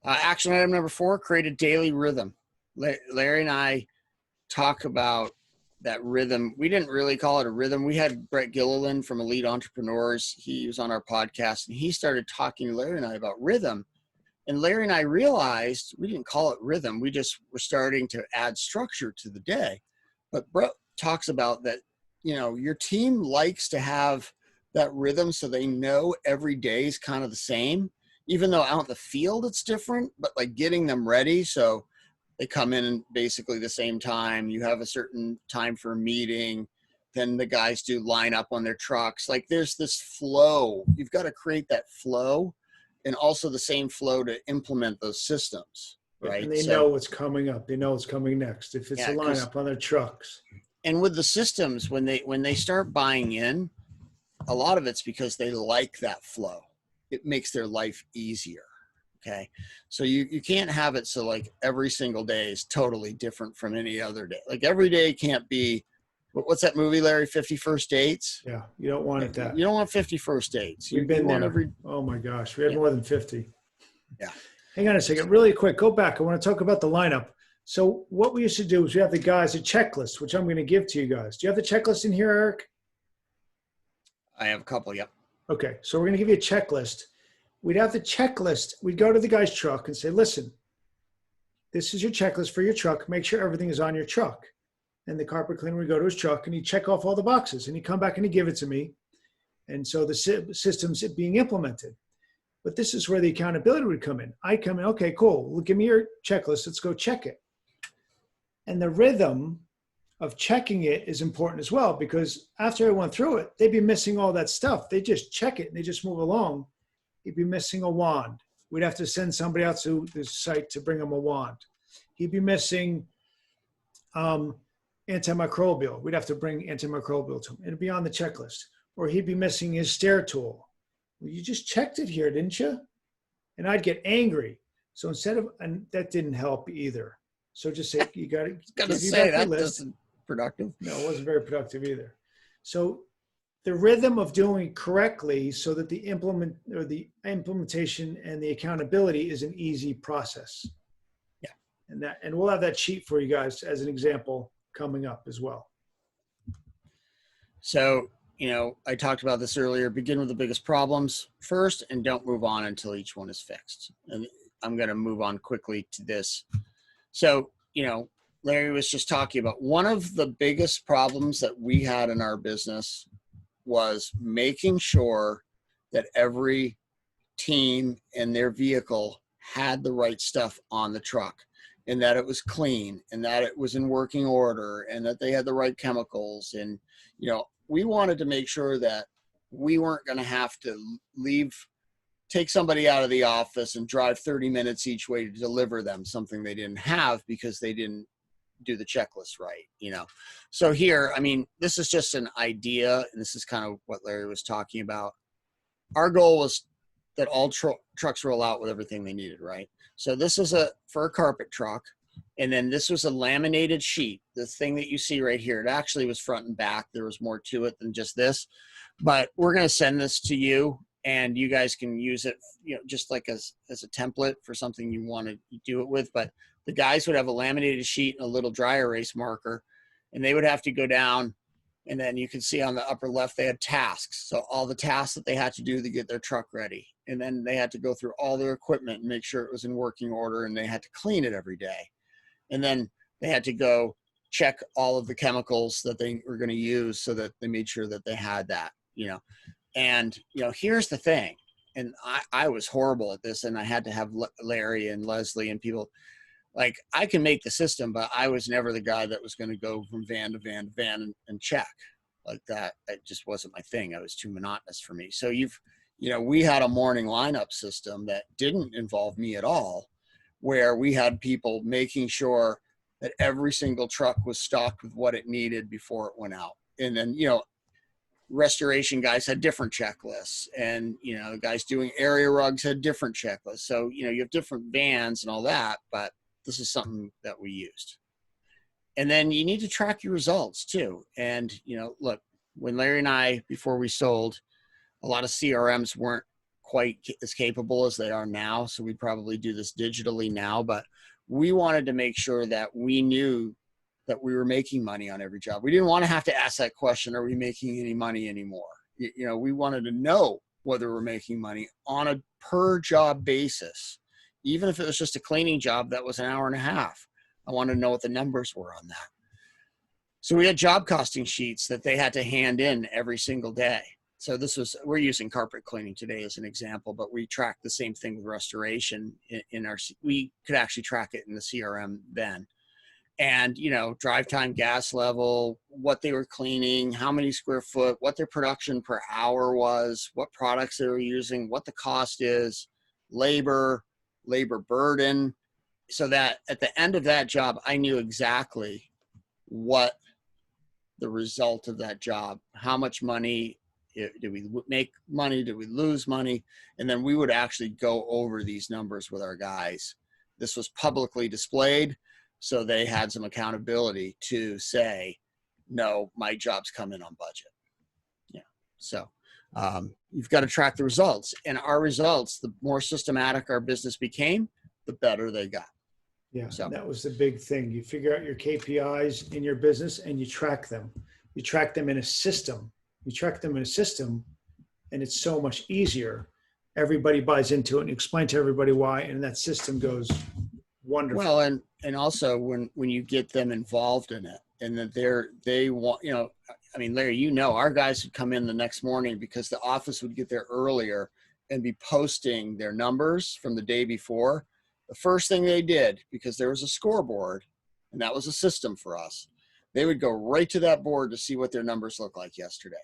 Action item number 4, create a daily rhythm. Larry and I talk about that rhythm. We didn't really call it a rhythm. We had Brett Gilliland from Elite Entrepreneurs. He was on our podcast and he started talking to Larry and I about rhythm. And Larry and I realized we didn't call it rhythm. We just were starting to add structure to the day. But Brett talks about that, your team likes to have that rhythm so they know every day is kind of the same, even though out in the field it's different, but like getting them ready. So they come in basically the same time. You have a certain time for a meeting. Then the guys do line up on their trucks. Like there's this flow. You've got to create that flow, and also the same flow to implement those systems, right? And they know what's coming up. They know what's coming next. If it's a lineup on their trucks. And with the systems, when they start buying in, a lot of it's because they like that flow. It makes their life easier. Okay. So you can't have it so like every single day is totally different from any other day. Like every day can't be, what's that movie, Larry? 50 First Dates? Yeah. You don't want it that. You don't want 50 First Dates. We've been there. Oh my gosh. We had more than 50. Yeah. Hang on a second. Really quick. Go back. I want to talk about the lineup. So what we used to do is we have the guys a checklist, which I'm going to give to you guys. Do you have the checklist in here, Eric? I have a couple. Yep. Okay. So we're going to give you a checklist. We'd have the checklist. We'd go to the guy's truck and say, listen, this is your checklist for your truck. Make sure everything is on your truck. And the carpet cleaner would go to his truck and he'd check off all the boxes and he'd come back and he'd give it to me. And so the system's being implemented. But this is where the accountability would come in. I come in, okay, cool. Well, give me your checklist. Let's go check it. And the rhythm of checking it is important as well, because after I went through it, they'd be missing all that stuff. They just check it and they just move along. He'd be missing a wand. We'd have to send somebody out to the site to bring him a wand. He'd be missing antimicrobial. We'd have to bring antimicrobial to him. It'd be on the checklist. Or he'd be missing his stair tool. well, you just checked it here, didn't you? And I'd get angry. So instead of, and that didn't help either. So just say, you got to Gotta give you say back your that list. isn't productive. No, it wasn't very productive either. So the rhythm of doing correctly so that the implementation and the accountability is an easy process. Yeah. And we'll have that sheet for you guys as an example coming up as well. So, I talked about this earlier. Begin with the biggest problems first and don't move on until each one is fixed. And I'm going to move on quickly to this. So, Larry was just talking about one of the biggest problems that we had in our business was making sure that every team and their vehicle had the right stuff on the truck, and that it was clean, and that it was in working order, and that they had the right chemicals. And, we wanted to make sure that we weren't going to have to take somebody out of the office and drive 30 minutes each way to deliver them something they didn't have because they didn't do the checklist right. So here, this is just an idea, and this is kind of what Larry was talking about. Our goal was that all trucks roll out with everything they needed, right? So this is for a carpet truck. And then this was a laminated sheet. The thing that you see right here, it actually was front and back. There was more to it than just this, but we're going to send this to you and you guys can use it, just like as a template for something you want to do it with. But the guys would have a laminated sheet and a little dry erase marker, and they would have to go down. And then you can see on the upper left, they had tasks. So all the tasks that they had to do to get their truck ready. And then they had to go through all their equipment and make sure it was in working order, and they had to clean it every day. And then they had to go check all of the chemicals that they were going to use so that they made sure that they had that, And, here's the thing. And I was horrible at this, and I had to have Larry and Leslie and people. Like, I can make the system, but I was never the guy that was going to go from van to van to van and check like that. It just wasn't my thing. It was too monotonous for me. So we had a morning lineup system that didn't involve me at all, where we had people making sure that every single truck was stocked with what it needed before it went out. And then, restoration guys had different checklists, and, the guys doing area rugs had different checklists. So, you have different vans and all that, but this is something that we used. And then you need to track your results too. And, look, when Larry and I, before we sold, a lot of CRMs weren't quite as capable as they are now. So we probably do this digitally now, but we wanted to make sure that we knew that we were making money on every job. We didn't want to have to ask that question, are we making any money anymore? We wanted to know whether we're making money on a per job basis. Even if it was just a cleaning job that was an hour and a half, I wanted to know what the numbers were on that. So we had job costing sheets that they had to hand in every single day. So we're using carpet cleaning today as an example, but we tracked the same thing with restoration we could actually track it in the CRM then. And, drive time, gas level, what they were cleaning, how many square foot, what their production per hour was, what products they were using, what the cost is, labor burden, so that at the end of that job, I knew exactly what the result of that job, how much money, did we make money, did we lose money? And then we would actually go over these numbers with our guys. This was publicly displayed, so they had some accountability to say, no, my job's come in on budget. Yeah. So you've got to track the results, and our results, the more systematic our business became, the better they got. Yeah, so that was the big thing. You figure out your KPIs in your business and you track them. You track them in a system. And it's so much easier. Everybody buys into it and explain to everybody why, and that system goes wonderful. Well, and also when you get them involved in it, and that they want, Larry, our guys would come in the next morning because the office would get there earlier and be posting their numbers from the day before. The first thing they did, because there was a scoreboard, and that was a system for us, they would go right to that board to see what their numbers looked like yesterday,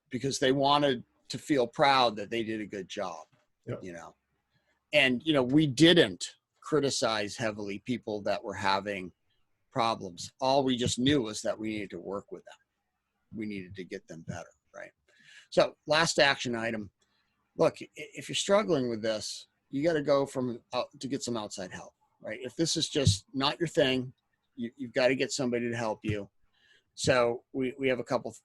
because they wanted to feel proud that they did a good job. Yep. And, we didn't criticize heavily people that were having problems. All we just knew was that we needed to work with them. We needed to get them better, right? So last action item, look, if you're struggling with this, you got to go to get some outside help, right? If this is just not your thing, you've got to get somebody to help you. So we have a couple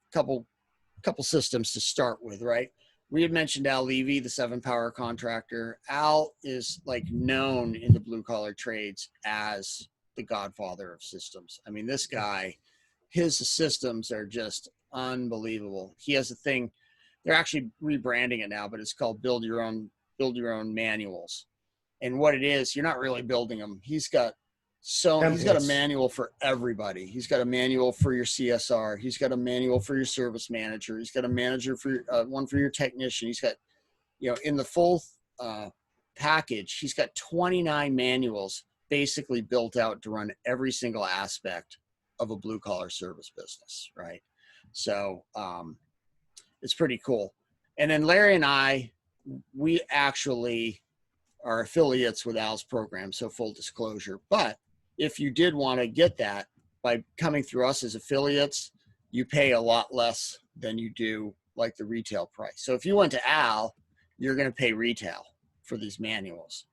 systems to start with, right? We had mentioned Al Levy, the 7-Power contractor. Al is like known in the blue collar trades as the godfather of systems. I mean, this guy, his systems are just unbelievable. He has a thing, they're actually rebranding it now, but it's called build your own manuals. And what it is, you're not really building them. He's got a manual for everybody. He's got a manual for your CSR. He's got a manual for your service manager. He's got a manager for one for your technician. He's got, in the full package, he's got 29 manuals basically built out to run every single aspect of a blue collar service business, right? So it's pretty cool. And then Larry and I, we actually are affiliates with Al's program, so full disclosure. But if you did want to get that by coming through us as affiliates, you pay a lot less than you do like the retail price. So if you went to Al, you're going to pay retail for these manuals.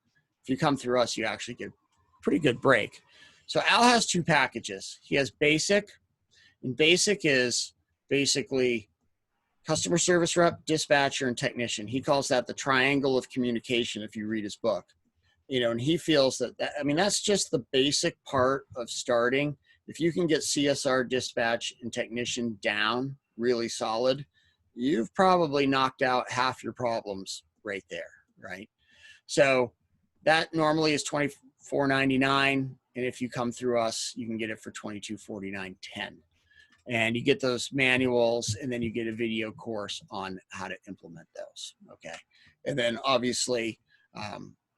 If you come through us, you actually get a pretty good break. So Al has 2 packages. He has basic, and basic is basically customer service rep, dispatcher, and technician. He calls that the triangle of communication if you read his book. And he feels that's just the basic part of starting. If you can get CSR, dispatch, and technician down really solid, you've probably knocked out half your problems right there, right? So that normally is $24.99. And if you come through us, you can get it for $22.49.10. And you get those manuals, and then you get a video course on how to implement those. Okay. And then obviously,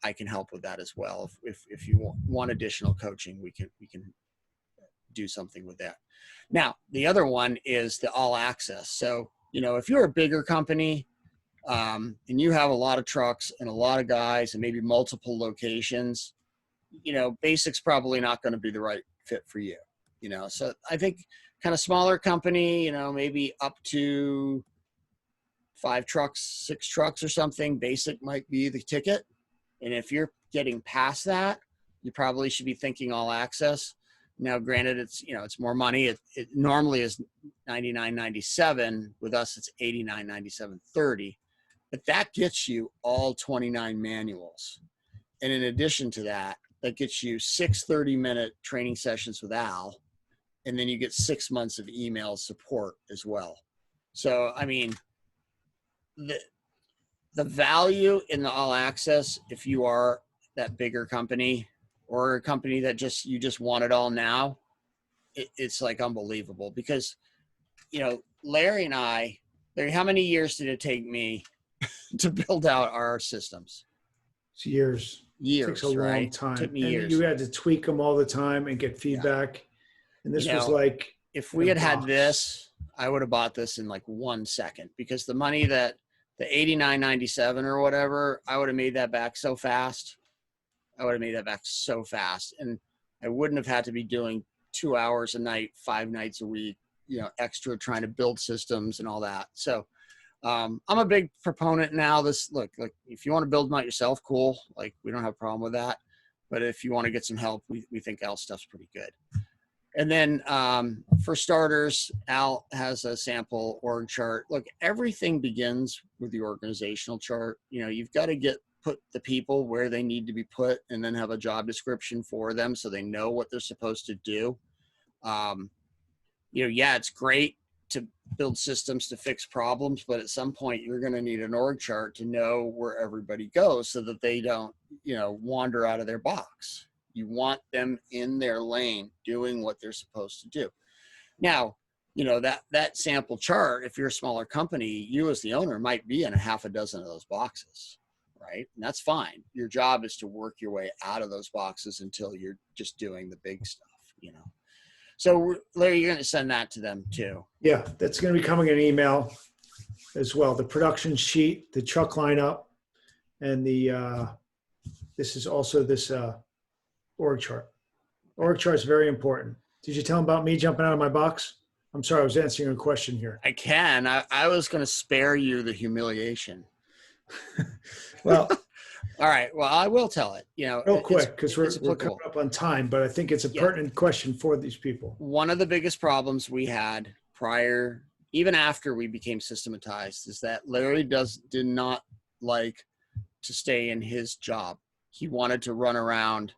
I can help with that as well. If you want additional coaching, we can do something with that. Now, the other one is the all access. So, if you're a bigger company, and you have a lot of trucks and a lot of guys and maybe multiple locations, basic's probably not going to be the right fit for you. So I think kind of smaller company, maybe up to 5 trucks, 6 trucks or something, basic might be the ticket. And if you're getting past that, you probably should be thinking all access. Now, granted, it's more money. It normally is $99.97. With us, it's $89.97.30. But that gets you all 29 manuals. And in addition to that, that gets you 6 30-minute training sessions with Al. And then you get 6 months of email support as well. So, I mean, the value in the all access, if you are that bigger company or a company that you just want it all now, it's like unbelievable. Because, Larry, how many years did it take me to build out our systems? It's years. It takes a long time. Took me years. You had to tweak them all the time and get feedback. Yeah. And this was like, if we had this, I would have bought this in like 1 second, because the money that the $89.97 or whatever, I would have made that back so fast. And I wouldn't have had to be doing 2 hours a night, 5 nights a week, extra trying to build systems and all that. So I'm a big proponent now. Look, if you want to build them out yourself, cool. Like, we don't have a problem with that. But if you want to get some help, we think Al stuff's pretty good. And then for starters, Al has a sample org chart. Look, everything begins with the organizational chart. You've got to put the people where they need to be put, and then have a job description for them so they know what they're supposed to do. It's great to build systems to fix problems, but at some point you're going to need an org chart to know where everybody goes so that they don't, wander out of their box. You want them in their lane doing what they're supposed to do. Now, that sample chart, if you're a smaller company, you as the owner might be in a half a dozen of those boxes, right? And that's fine. Your job is to work your way out of those boxes until you're just doing the big stuff, So, Larry, you're going to send that to them too. Yeah, that's going to be coming in an email as well. The production sheet, the truck lineup, and this is also this org chart. Org chart is very important. Did you tell them about me jumping out of my box? I'm sorry, I was answering a question here. I can. I was going to spare you the humiliation. Well, All right. Well, I will tell it. You know, real quick, because it's we're coming applicable. up on time, but I think it's a Yeah. pertinent question for these people. One of the biggest problems we had prior, even after we became systematized, is that Larry did not like to stay in his job. He wanted to run around,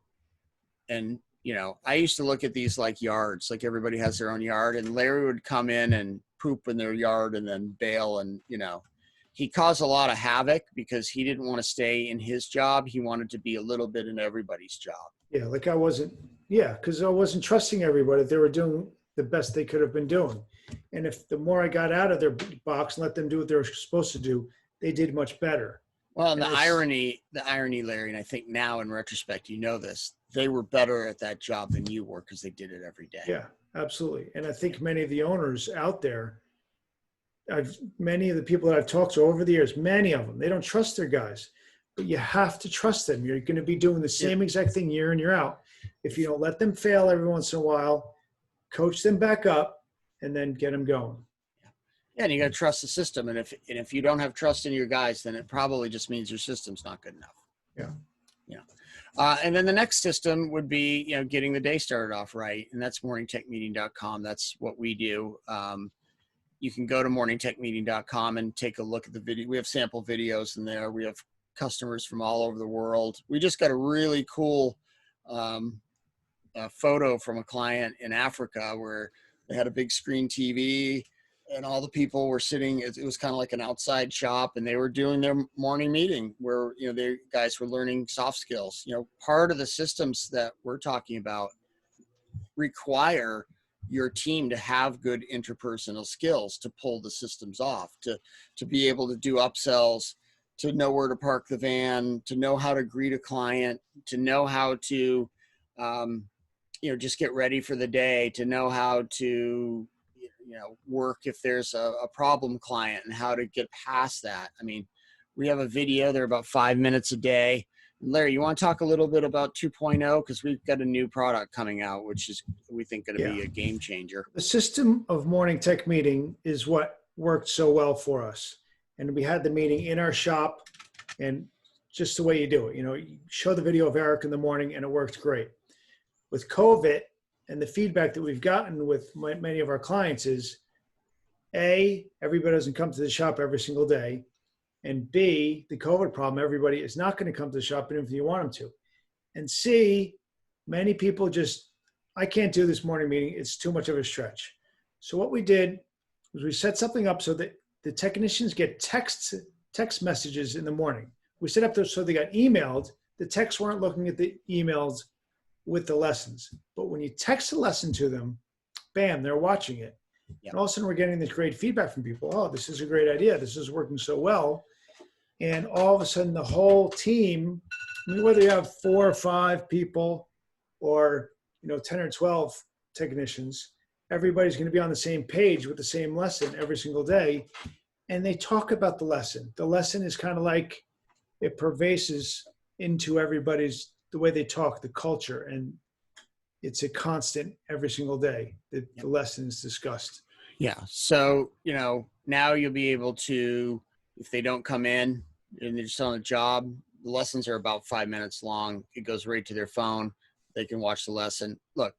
and you know, I used to look at these like yards, like everybody has their own yard, and Larry would come in and poop in their yard and then bail, and you know, he caused a lot of havoc because he didn't want to stay in his job. He wanted to be a little bit in everybody's job. Yeah, like I wasn't, yeah, because I wasn't trusting everybody. They were doing the best they could have been doing. And if the more I got out of their box and let them do what they were supposed to do, they did much better. Well, and And the irony, Larry, and I think now in retrospect, you know this, they were better at that job than you were because they did it every day. yeah, absolutely. And I think many of the owners out there, many of the people that I've talked to over the years, many of them, they don't trust their guys, but you have to trust them. You're going to be doing the same exact thing year in, year out. If you don't let them fail every once in a while, coach them back up, and then get them going. Yeah, and you got to trust the system. And if you don't have trust in your guys, then it probably just means your system's not good enough. Yeah. Yeah. And then the next system would be, you know, getting the day started off right. And that's morningtechmeeting.com. That's what we do. You can go to morningtechmeeting.com and take a look at the video. We have sample videos in there. We have customers from all over the world. We just got a really cool photo from a client in Africa where they had a big screen TV and all the people were sitting. It was kind of like an outside shop, and they were doing their morning meeting where, you know, they guys were learning soft skills. You know, part of the systems that we're talking about require your team to have good interpersonal skills to pull the systems off, to be able to do upsells, to know where to park the van, to know how to greet a client, to know how to, you know, just get ready for the day, to know how to, you know, work if there's a problem client and how to get past that. I mean, we have a video, they're about 5 minutes a day. Larry, you want to talk a little bit about 2.0? Because we've got a new product coming out, which is, we think, going to be a game changer. The system of morning tech meeting is what worked so well for us. And we had the meeting in our shop, and just the way you do it, you know, you show the video of Eric in the morning and it worked great. With COVID and the feedback that we've gotten with many of our clients is A, everybody doesn't come to the shop every single day. And B, the COVID problem, everybody is not going to come to the shop even if you want them to. And C, many people just, I can't do this morning meeting. It's too much of a stretch. So what we did was we set something up so that the technicians get text messages in the morning. We set up those so they got emailed. The techs weren't looking at the emails with the lessons. But when you text a lesson to them, bam, they're watching it. Yeah. And all of a sudden we're getting this great feedback from people. Oh, this is a great idea. This is working so well. And all of a sudden the whole team, I mean, whether you have 4 or 5 people or, you know, 10 or 12 technicians, everybody's going to be on the same page with the same lesson every single day. And they talk about the lesson. The lesson is kind of like it pervades into everybody's, the way they talk, the culture. And it's a constant every single day that the lesson is discussed. Yeah. So, you know, now you'll be able to, if they don't come in and they're just on a job, the lessons are about 5 minutes long. It goes right to their phone. They can watch the lesson. Look,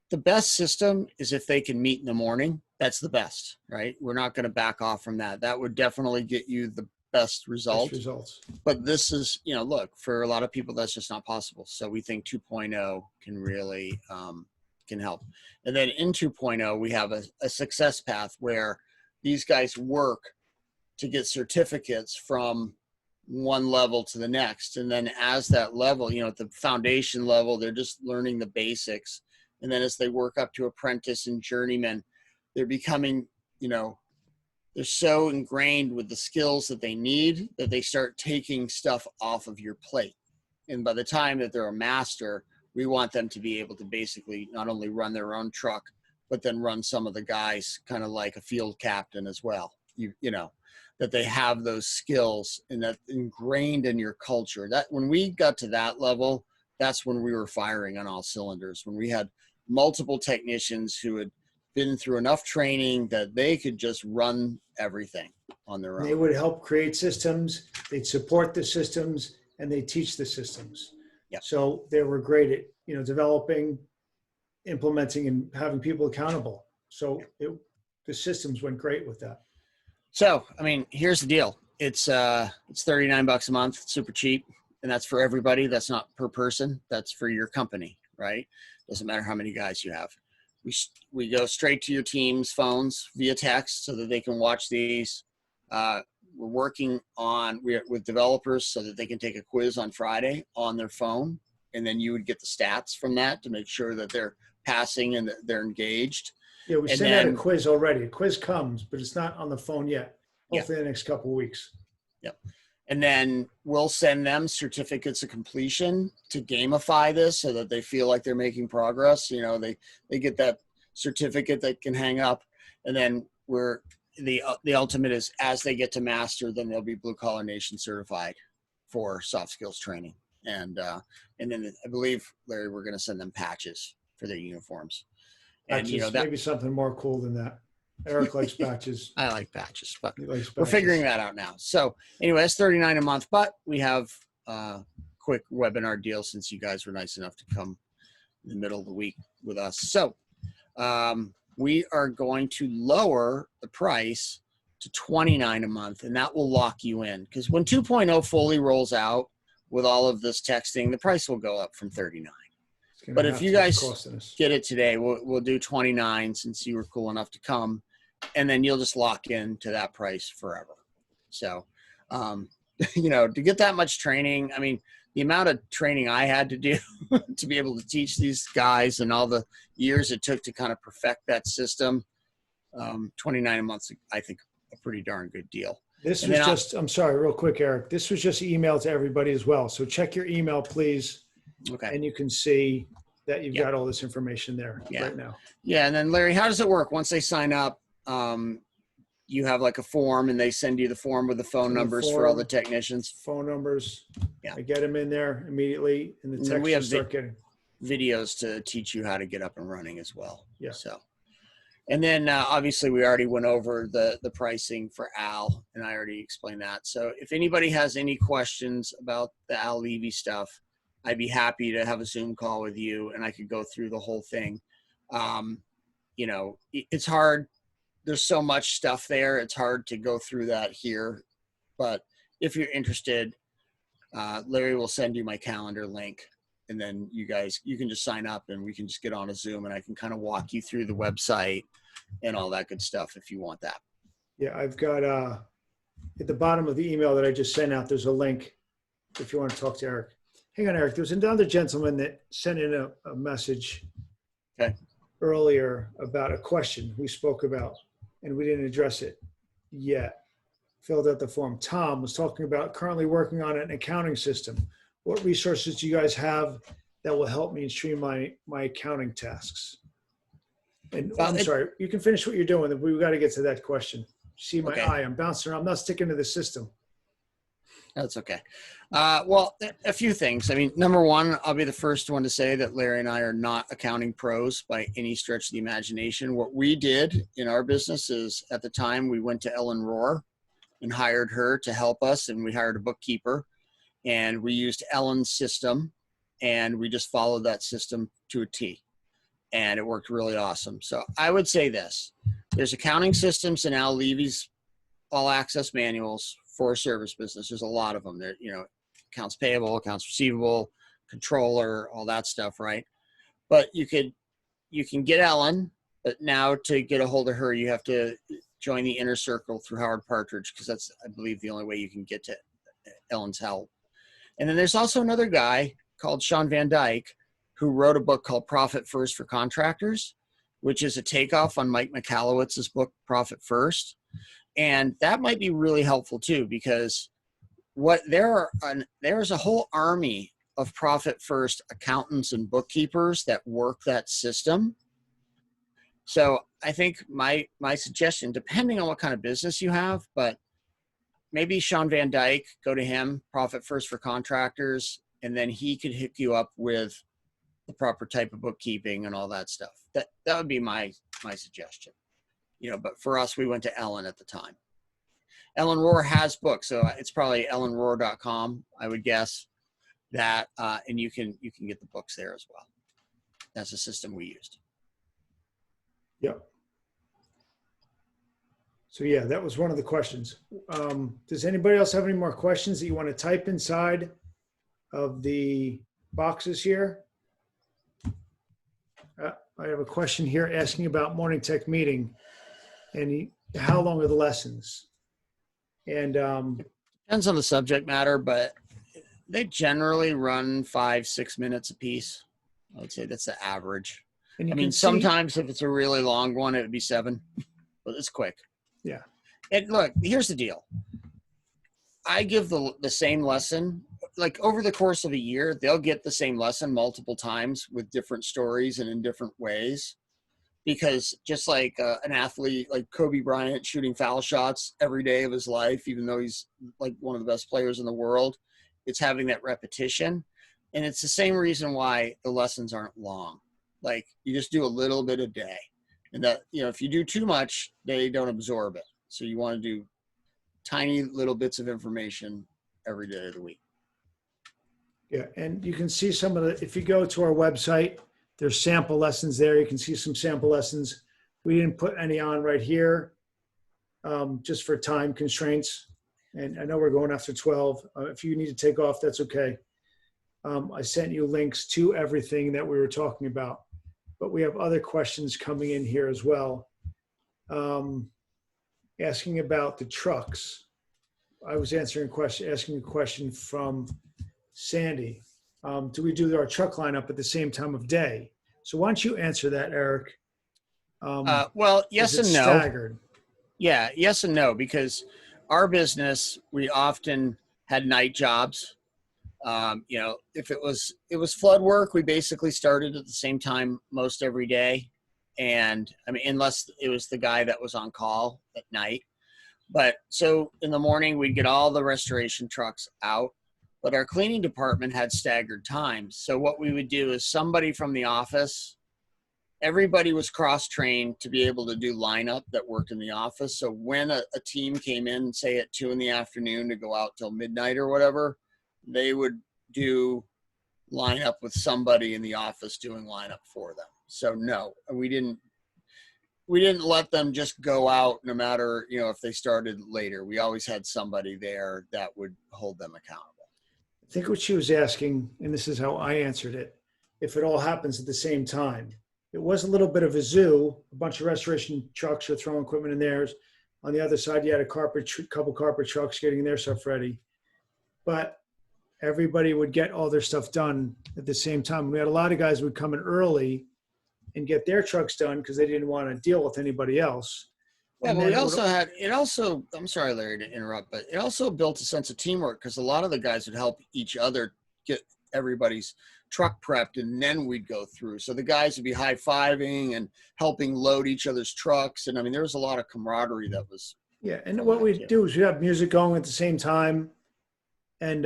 the best system is if they can meet in the morning. That's the best, right? We're not going to back off from that. That would definitely get you the best results. But this is, you know, look, for a lot of people, that's just not possible. So we think 2.0 can really can help. And then in 2.0, we have a success path where these guys work to get certificates from one level to the next. And then as that level, you know, at the foundation level, they're just learning the basics. And then as they work up to apprentice and journeyman, they're becoming, you know, they're so ingrained with the skills that they need that they start taking stuff off of your plate. And by the time that they're a master, we want them to be able to basically not only run their own truck, but then run some of the guys kind of like a field captain as well. You know, that they have those skills and that ingrained in your culture. That when we got to that level, that's when we were firing on all cylinders, when we had multiple technicians who had been through enough training that they could just run everything. on their They own. would help create systems, they'd support the systems, and they teach the systems. Yep. So they were great at, developing, implementing, and having people accountable. So the systems went great with that. So, I mean, here's the deal. It's $39 a month, super cheap, and that's for everybody. That's not per person. That's for your company, right? Doesn't matter how many guys you have. We go straight to your team's phones via text so that they can watch these. We're working with developers so that they can take a quiz on Friday on their phone, and then you would get the stats from that to make sure that they're passing and that they're engaged. Yeah, we sent out a quiz already. A quiz comes, but it's not on the phone yet. Hopefully in the next couple of weeks. Yep. And then we'll send them certificates of completion to gamify this so that they feel like they're making progress. They get that certificate that can hang up, and then the ultimate is as they get to master, then they'll be Blue Collar Nation certified for soft skills training. And then I believe, Larry, we're going to send them patches for their uniforms. And maybe something more cool than that. Eric likes patches. I like patches, but patches. We're figuring that out now. So anyway, it's $39 a month, but we have a quick webinar deal since you guys were nice enough to come in the middle of the week with us. So we are going to lower the price to $29 a month, and that will lock you in, because when 2.0 fully rolls out with all of this texting, the price will go up from $39. But if you guys get it today, we'll do $29 since you were cool enough to come, and then you'll just lock into that price forever. So, to get that much training, I mean, the amount of training I had to do to be able to teach these guys and all the years it took to kind of perfect that system, $29 a month, I think, a pretty darn good deal. This was just, I'm sorry, real quick, Eric. This was just emailed to everybody as well. So check your email, please. Okay. And you can see that you've got all this information there right now. Yeah. And then Larry, how does it work? Once they sign up, you have like a form, and they send you the form with the phone numbers for all the technicians. Phone numbers. Yeah. I get them in there immediately, and the text we have start getting videos to teach you how to get up and running as well. Yeah. So, and then obviously we already went over the pricing for Al, and I already explained that. So if anybody has any questions about the Al Levy stuff, I'd be happy to have a Zoom call with you, and I could go through the whole thing. It's hard. There's so much stuff there. It's hard to go through that here. But if you're interested, Larry will send you my calendar link, and then you can just sign up, and we can just get on a Zoom, and I can kind of walk you through the website and all that good stuff if you want that. Yeah, I've got at the bottom of the email that I just sent out, there's a link if you want to talk to Eric. Hang on, Eric. There was another gentleman that sent in a message earlier about a question we spoke about, and we didn't address it yet. Filled out the form. Tom was talking about currently working on an accounting system. What resources do you guys have that will help me streamline my accounting tasks? And I'm sorry, you can finish what you're doing. We've got to get to that question. See my eye, I'm bouncing around. I'm not sticking to the system. That's okay. Well, a few things. I mean, number one, I'll be the first one to say that Larry and I are not accounting pros by any stretch of the imagination. What we did in our business is, at the time, we went to Ellen Rohr and hired her to help us, and we hired a bookkeeper, and we used Ellen's system, and we just followed that system to a T, and it worked really awesome. So I would say this: there's accounting systems in Al Levy's all access manuals for a service business. There's a lot of them there, accounts payable, accounts receivable, controller, all that stuff. Right. But you can get Ellen, but now to get a hold of her, you have to join the inner circle through Howard Partridge, because that's, I believe, the only way you can get to Ellen's help. And then there's also another guy called Sean Van Dyke who wrote a book called Profit First for Contractors, which is a takeoff on Mike Michalowicz's book, Profit First. And that might be really helpful too, because there's a whole army of Profit First accountants and bookkeepers that work that system. So I think my suggestion, depending on what kind of business you have, but maybe Sean Van Dyke, go to him, Profit First for Contractors, and then he could hook you up with the proper type of bookkeeping and all that stuff. That would be my suggestion. But for us, we went to Ellen at the time. Ellen Rohr has books, so it's probably ellenrohr.com, I would guess that, and you can get the books there as well. That's the system we used. Yep. So yeah, that was one of the questions. Does anybody else have any more questions that you want to type inside of the boxes here? I have a question here asking about morning tech meeting and how long are the lessons? And Depends on the subject matter, but they generally run 5-6 minutes a piece. I would say that's the average. and you I can mean, see, sometimes if it's a really long one, it would be 7, but it's quick. yeah, And look, here's the deal. I give the same lesson, like over the course of a year, they'll get the same lesson multiple times with different stories and in different ways. Because just like an athlete like Kobe Bryant shooting foul shots every day of his life, even though he's like one of the best players in the world, it's having that repetition. And it's the same reason why the lessons aren't long. Like you just do a little bit a day. And that, if you do too much, they don't absorb it. So you want to do tiny little bits of information every day of the week. yeah. And you can see some of the, if you go to our website, there's sample lessons there. You can see some sample lessons. We didn't put any on right here just for time constraints. And I know we're going after 12. If you need to take off, that's okay. I sent you links to everything that we were talking about, but we have other questions coming in here as well. Asking about the trucks. I was asking a question from Sandy. Do we do our truck lineup at the same time of day? So why don't you answer that, Eric? Well, yes Is it and no. staggered? Yeah, yes and no, because our business, we often had night jobs. If it was flood work, we basically started at the same time most every day. And I mean, unless it was the guy that was on call at night. But so in the morning, we'd get all the restoration trucks out, but our cleaning department had staggered times. So what we would do is somebody from the office, everybody was cross-trained to be able to do lineup that worked in the office. So when a team came in, say at 2 p.m. to go out till midnight or whatever, they would do lineup with somebody in the office doing lineup for them. So no, we didn't let them just go out no matter, if they started later. We always had somebody there that would hold them accountable. I think what she was asking, and this is how I answered it, if it all happens at the same time. It was a little bit of a zoo. A bunch of restoration trucks are throwing equipment in theirs. On the other side, you had a couple carpet trucks getting their stuff ready. But everybody would get all their stuff done at the same time. We had a lot of guys who would come in early and get their trucks done because they didn't want to deal with anybody else. Yeah, And but then I'm sorry, Larry, to interrupt, but it also built a sense of teamwork because a lot of the guys would help each other get everybody's truck prepped, and then we'd go through. So the guys would be high-fiving and helping load each other's trucks. And I mean, there was a lot of camaraderie that was. yeah, and what we do is we have music going at the same time, and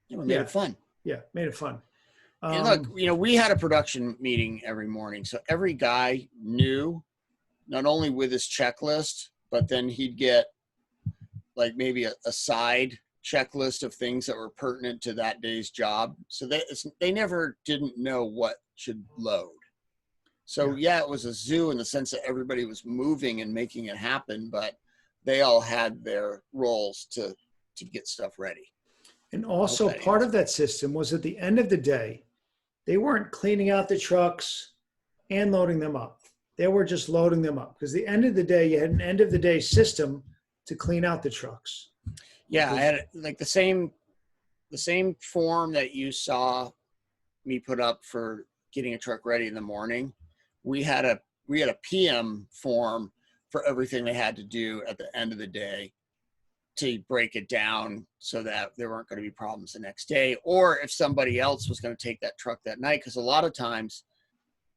We made it fun. Yeah, made it fun. And look, we had a production meeting every morning, so every guy knew not only with his checklist, but then he'd get like maybe a side checklist of things that were pertinent to that day's job. So they never didn't know what should load. So yeah, it was a zoo in the sense that everybody was moving and making it happen, but they all had their roles to get stuff ready. And also part of that system was at the end of the day, they weren't cleaning out the trucks and loading them up. They were just loading them up because the end of the day, you had an end of the day system to clean out the trucks. Yeah, I had like the same form that you saw me put up for getting a truck ready in the morning. We had a PM form for everything they had to do at the end of the day to break it down so that there weren't going to be problems the next day, or if somebody else was going to take that truck that night. Because a lot of times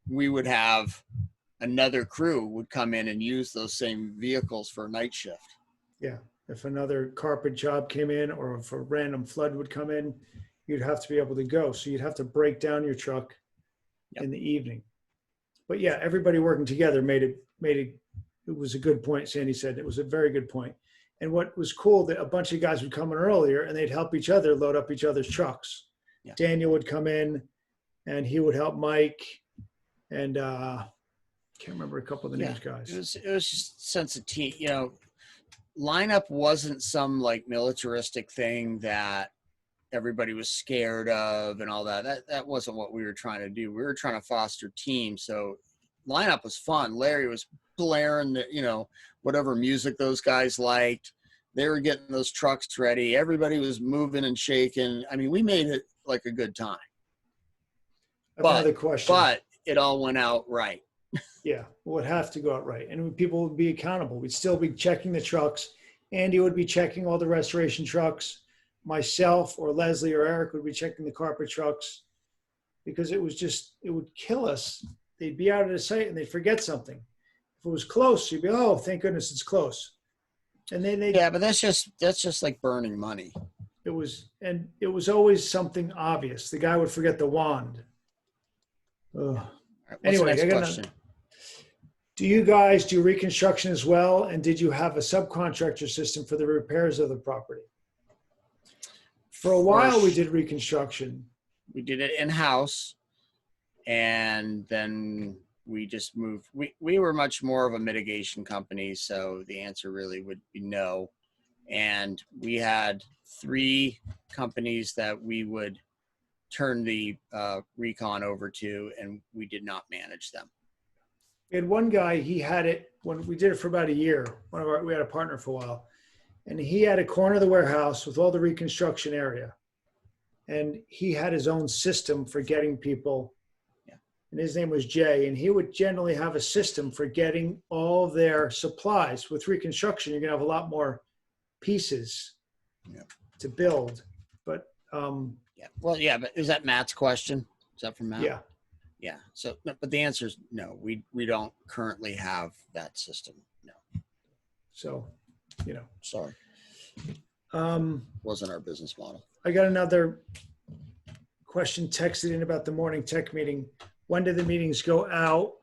we would have another crew would come in and use those same vehicles for a night shift. Yeah. If another carpet job came in or if a random flood would come in, you'd have to be able to go. So you'd have to break down your truck in the evening. But yeah, everybody working together made it was a good point. Sandy said it was a very good point. And what was cool, that a bunch of guys would come in earlier and they'd help each other load up each other's trucks. Yeah. Daniel would come in and he would help Mike, and can't remember a couple of the names, guys. It was just sense of team. You know, lineup wasn't some like militaristic thing that everybody was scared of and all that. That wasn't what we were trying to do. We were trying to foster team. So lineup was fun. Larry was blaring the, you know, whatever music those guys liked. They were getting those trucks ready. Everybody was moving and shaking. I mean, we made it like a good time. Another question. But it all went out right. Yeah, would have to go out right. And people would be accountable. We'd still be checking the trucks. Andy would be checking all the restoration trucks. Myself or Leslie or Eric would be checking the carpet trucks, because it would kill us. They'd be out at a site and they'd forget something. If it was close, you'd be, oh, thank goodness it's close. And then but that's just like burning money. It was always something obvious. The guy would forget the wand. Ugh. Right, anyway, I got question. Do you guys do reconstruction as well? And did you have a subcontractor system for the repairs of the property? For a while, we did reconstruction. We did it in-house, and then we just moved. We were much more of a mitigation company, so the answer really would be no. And we had 3 companies that we would turn the recon over to, and we did not manage them. We had one guy, he had it when we did it for about a year. We had a partner for a while, and he had a corner of the warehouse with all the reconstruction area. And he had his own system for getting people. Yeah. And his name was Jay. And he would generally have a system for getting all their supplies. With reconstruction, you're going to have a lot more pieces to build. But but is that Matt's question? Is that from Matt? Yeah. Yeah. So, but the answer is no. We don't currently have that system. No. So, Sorry. Wasn't our business model. I got another question texted in about the morning tech meeting. When do the meetings go out,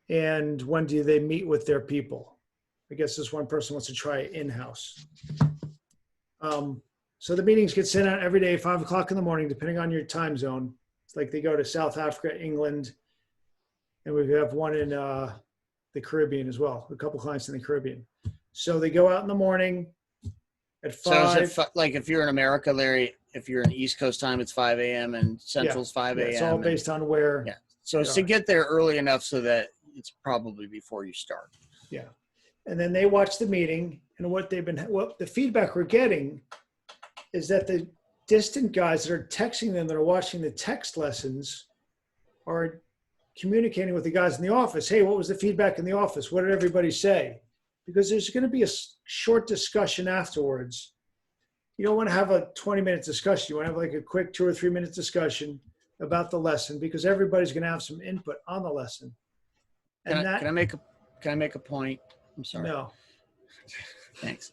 and when do they meet with their people? I guess this one person wants to try it in-house. So the meetings get sent out every day, 5 o'clock in the morning, depending on your time zone. It's like they go to South Africa, England, and we have one in the Caribbean as well, a couple clients in the Caribbean. So they go out in the morning at 5. So is it like if you're in America, Larry, if you're in East Coast time, it's 5 a.m. and Central's 5 a.m. It's all based on where. Yeah. So it's to get there early enough so that it's probably before you start. Yeah. And then they watch the meeting, and what the feedback we're getting is that the distant guys that are texting them, that are watching the text lessons, are communicating with the guys in the office. Hey, what was the feedback in the office? What did everybody say? Because there's going to be a short discussion afterwards. You don't want to have a 20-minute discussion. You want to have like a quick 2 or 3 minute discussion about the lesson, because everybody's going to have some input on the lesson. And can I make a point? I'm sorry. No. Thanks.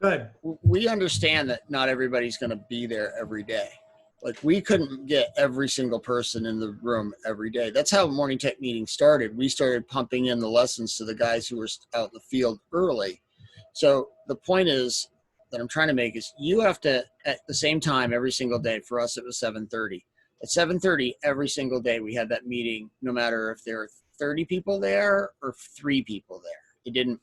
Good. We understand that not everybody's going to be there every day. Like, we couldn't get every single person in the room every day. That's how morning tech meetings started. We started pumping in the lessons to the guys who were out in the field early. So the point is that I'm trying to make is you have to, at the same time every single day. For us, it was 7:30. At 7:30 every single day, we had that meeting, no matter if there are 30 people there or 3 people there. It didn't,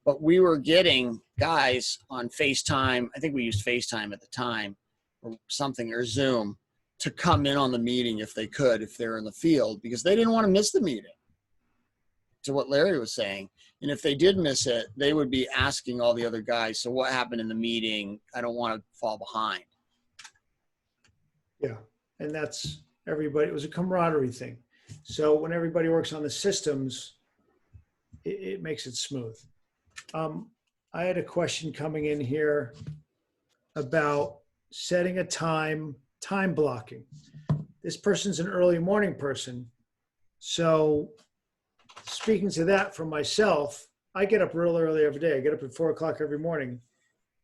but we were getting guys on FaceTime. I think we used FaceTime at the time or something, or Zoom, to come in on the meeting if they could, if they're in the field, because they didn't want to miss the meeting, to what Larry was saying. And if they did miss it, they would be asking all the other guys, so what happened in the meeting? I don't want to fall behind. Yeah. And that's everybody. It was a camaraderie thing. So when everybody works on the systems, it makes it smooth. I had a question coming in here about setting a time blocking. This person's an early morning person. So speaking to that for myself, I get up real early every day. I get up at 4 o'clock every morning,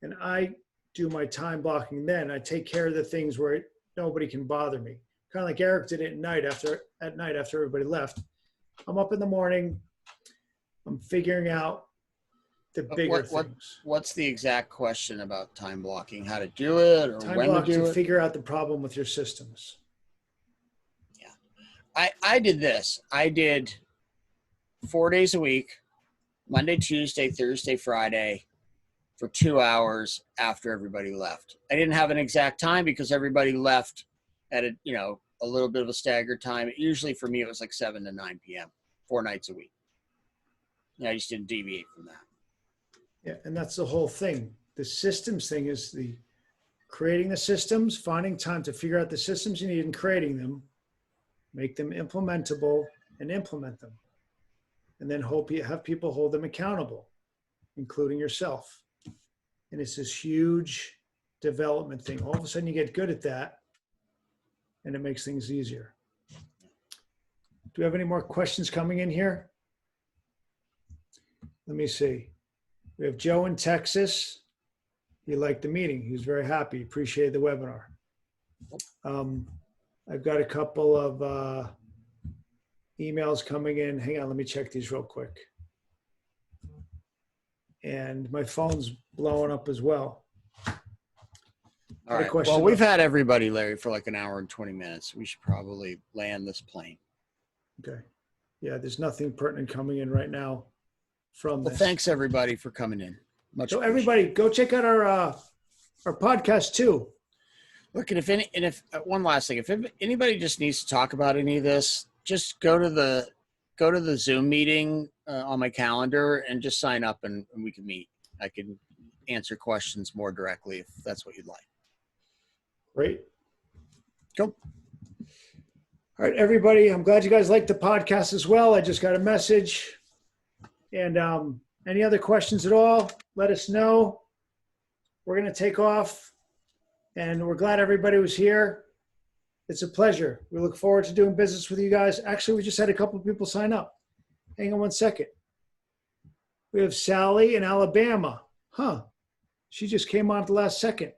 and I do my time blocking then. I take care of the things where nobody can bother me. Kind of like Eric did it at night after everybody left. I'm up in the morning. I'm figuring out the bigger What things. what's the exact question about time blocking? How to do it, or Time when to block do to it? figure out the problem with your systems. I did this. I did 4 days a week, Monday, Tuesday, Thursday, Friday, for 2 hours after everybody left. I didn't have an exact time because everybody left at a little bit of a staggered time. Usually for me, it was like 7 to 9 p.m., 4 nights a week. I just didn't deviate from that. Yeah, and that's the whole thing. The systems thing is the creating the systems, finding time to figure out the systems you need and creating them, make them implementable and implement them. And then hope you have people hold them accountable, including yourself. And it's this huge development thing. All of a sudden you get good at that and it makes things easier. Do we have any more questions coming in here? Let me see. We have Joe in Texas. He liked the meeting. He was very happy. Appreciated the webinar. I've got a couple of emails coming in. Hang on, let me check these real quick. And my phone's blowing up as well. All right. Well, we've had everybody, Larry, for like an hour and 20 minutes. We should probably land this plane. Okay. Yeah, there's nothing pertinent coming in right now from this. Well, thanks everybody for coming in. Much So appreciated. everybody, go check out our podcast too. Look, and if one last thing, if anybody just needs to talk about any of this, just go to the Zoom meeting on my calendar and just sign up and we can meet. I can answer questions more directly if that's what you'd like. Great. Cool. All right, everybody. I'm glad you guys liked the podcast as well. I just got a message. And any other questions at all, let us know. We're going to take off. And we're glad everybody was here. It's a pleasure. We look forward to doing business with you guys. Actually, we just had a couple of people sign up. Hang on one second. We have Sally in Alabama. Huh. She just came on at the last second.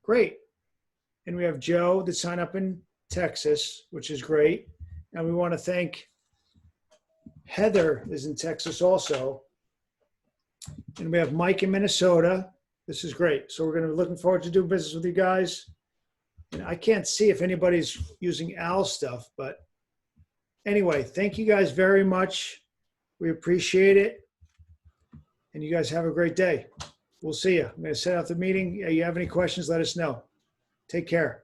Great. And we have Joe that signed up in Texas, which is great. And we want to thank Heather is in Texas also. And we have Mike in Minnesota. This is great. So we're going to be looking forward to doing business with you guys. And I can't see if anybody's using Al's stuff, but anyway, thank you guys very much. We appreciate it. And you guys have a great day. We'll see you. I'm going to set up the meeting. If you have any questions, let us know. Take care.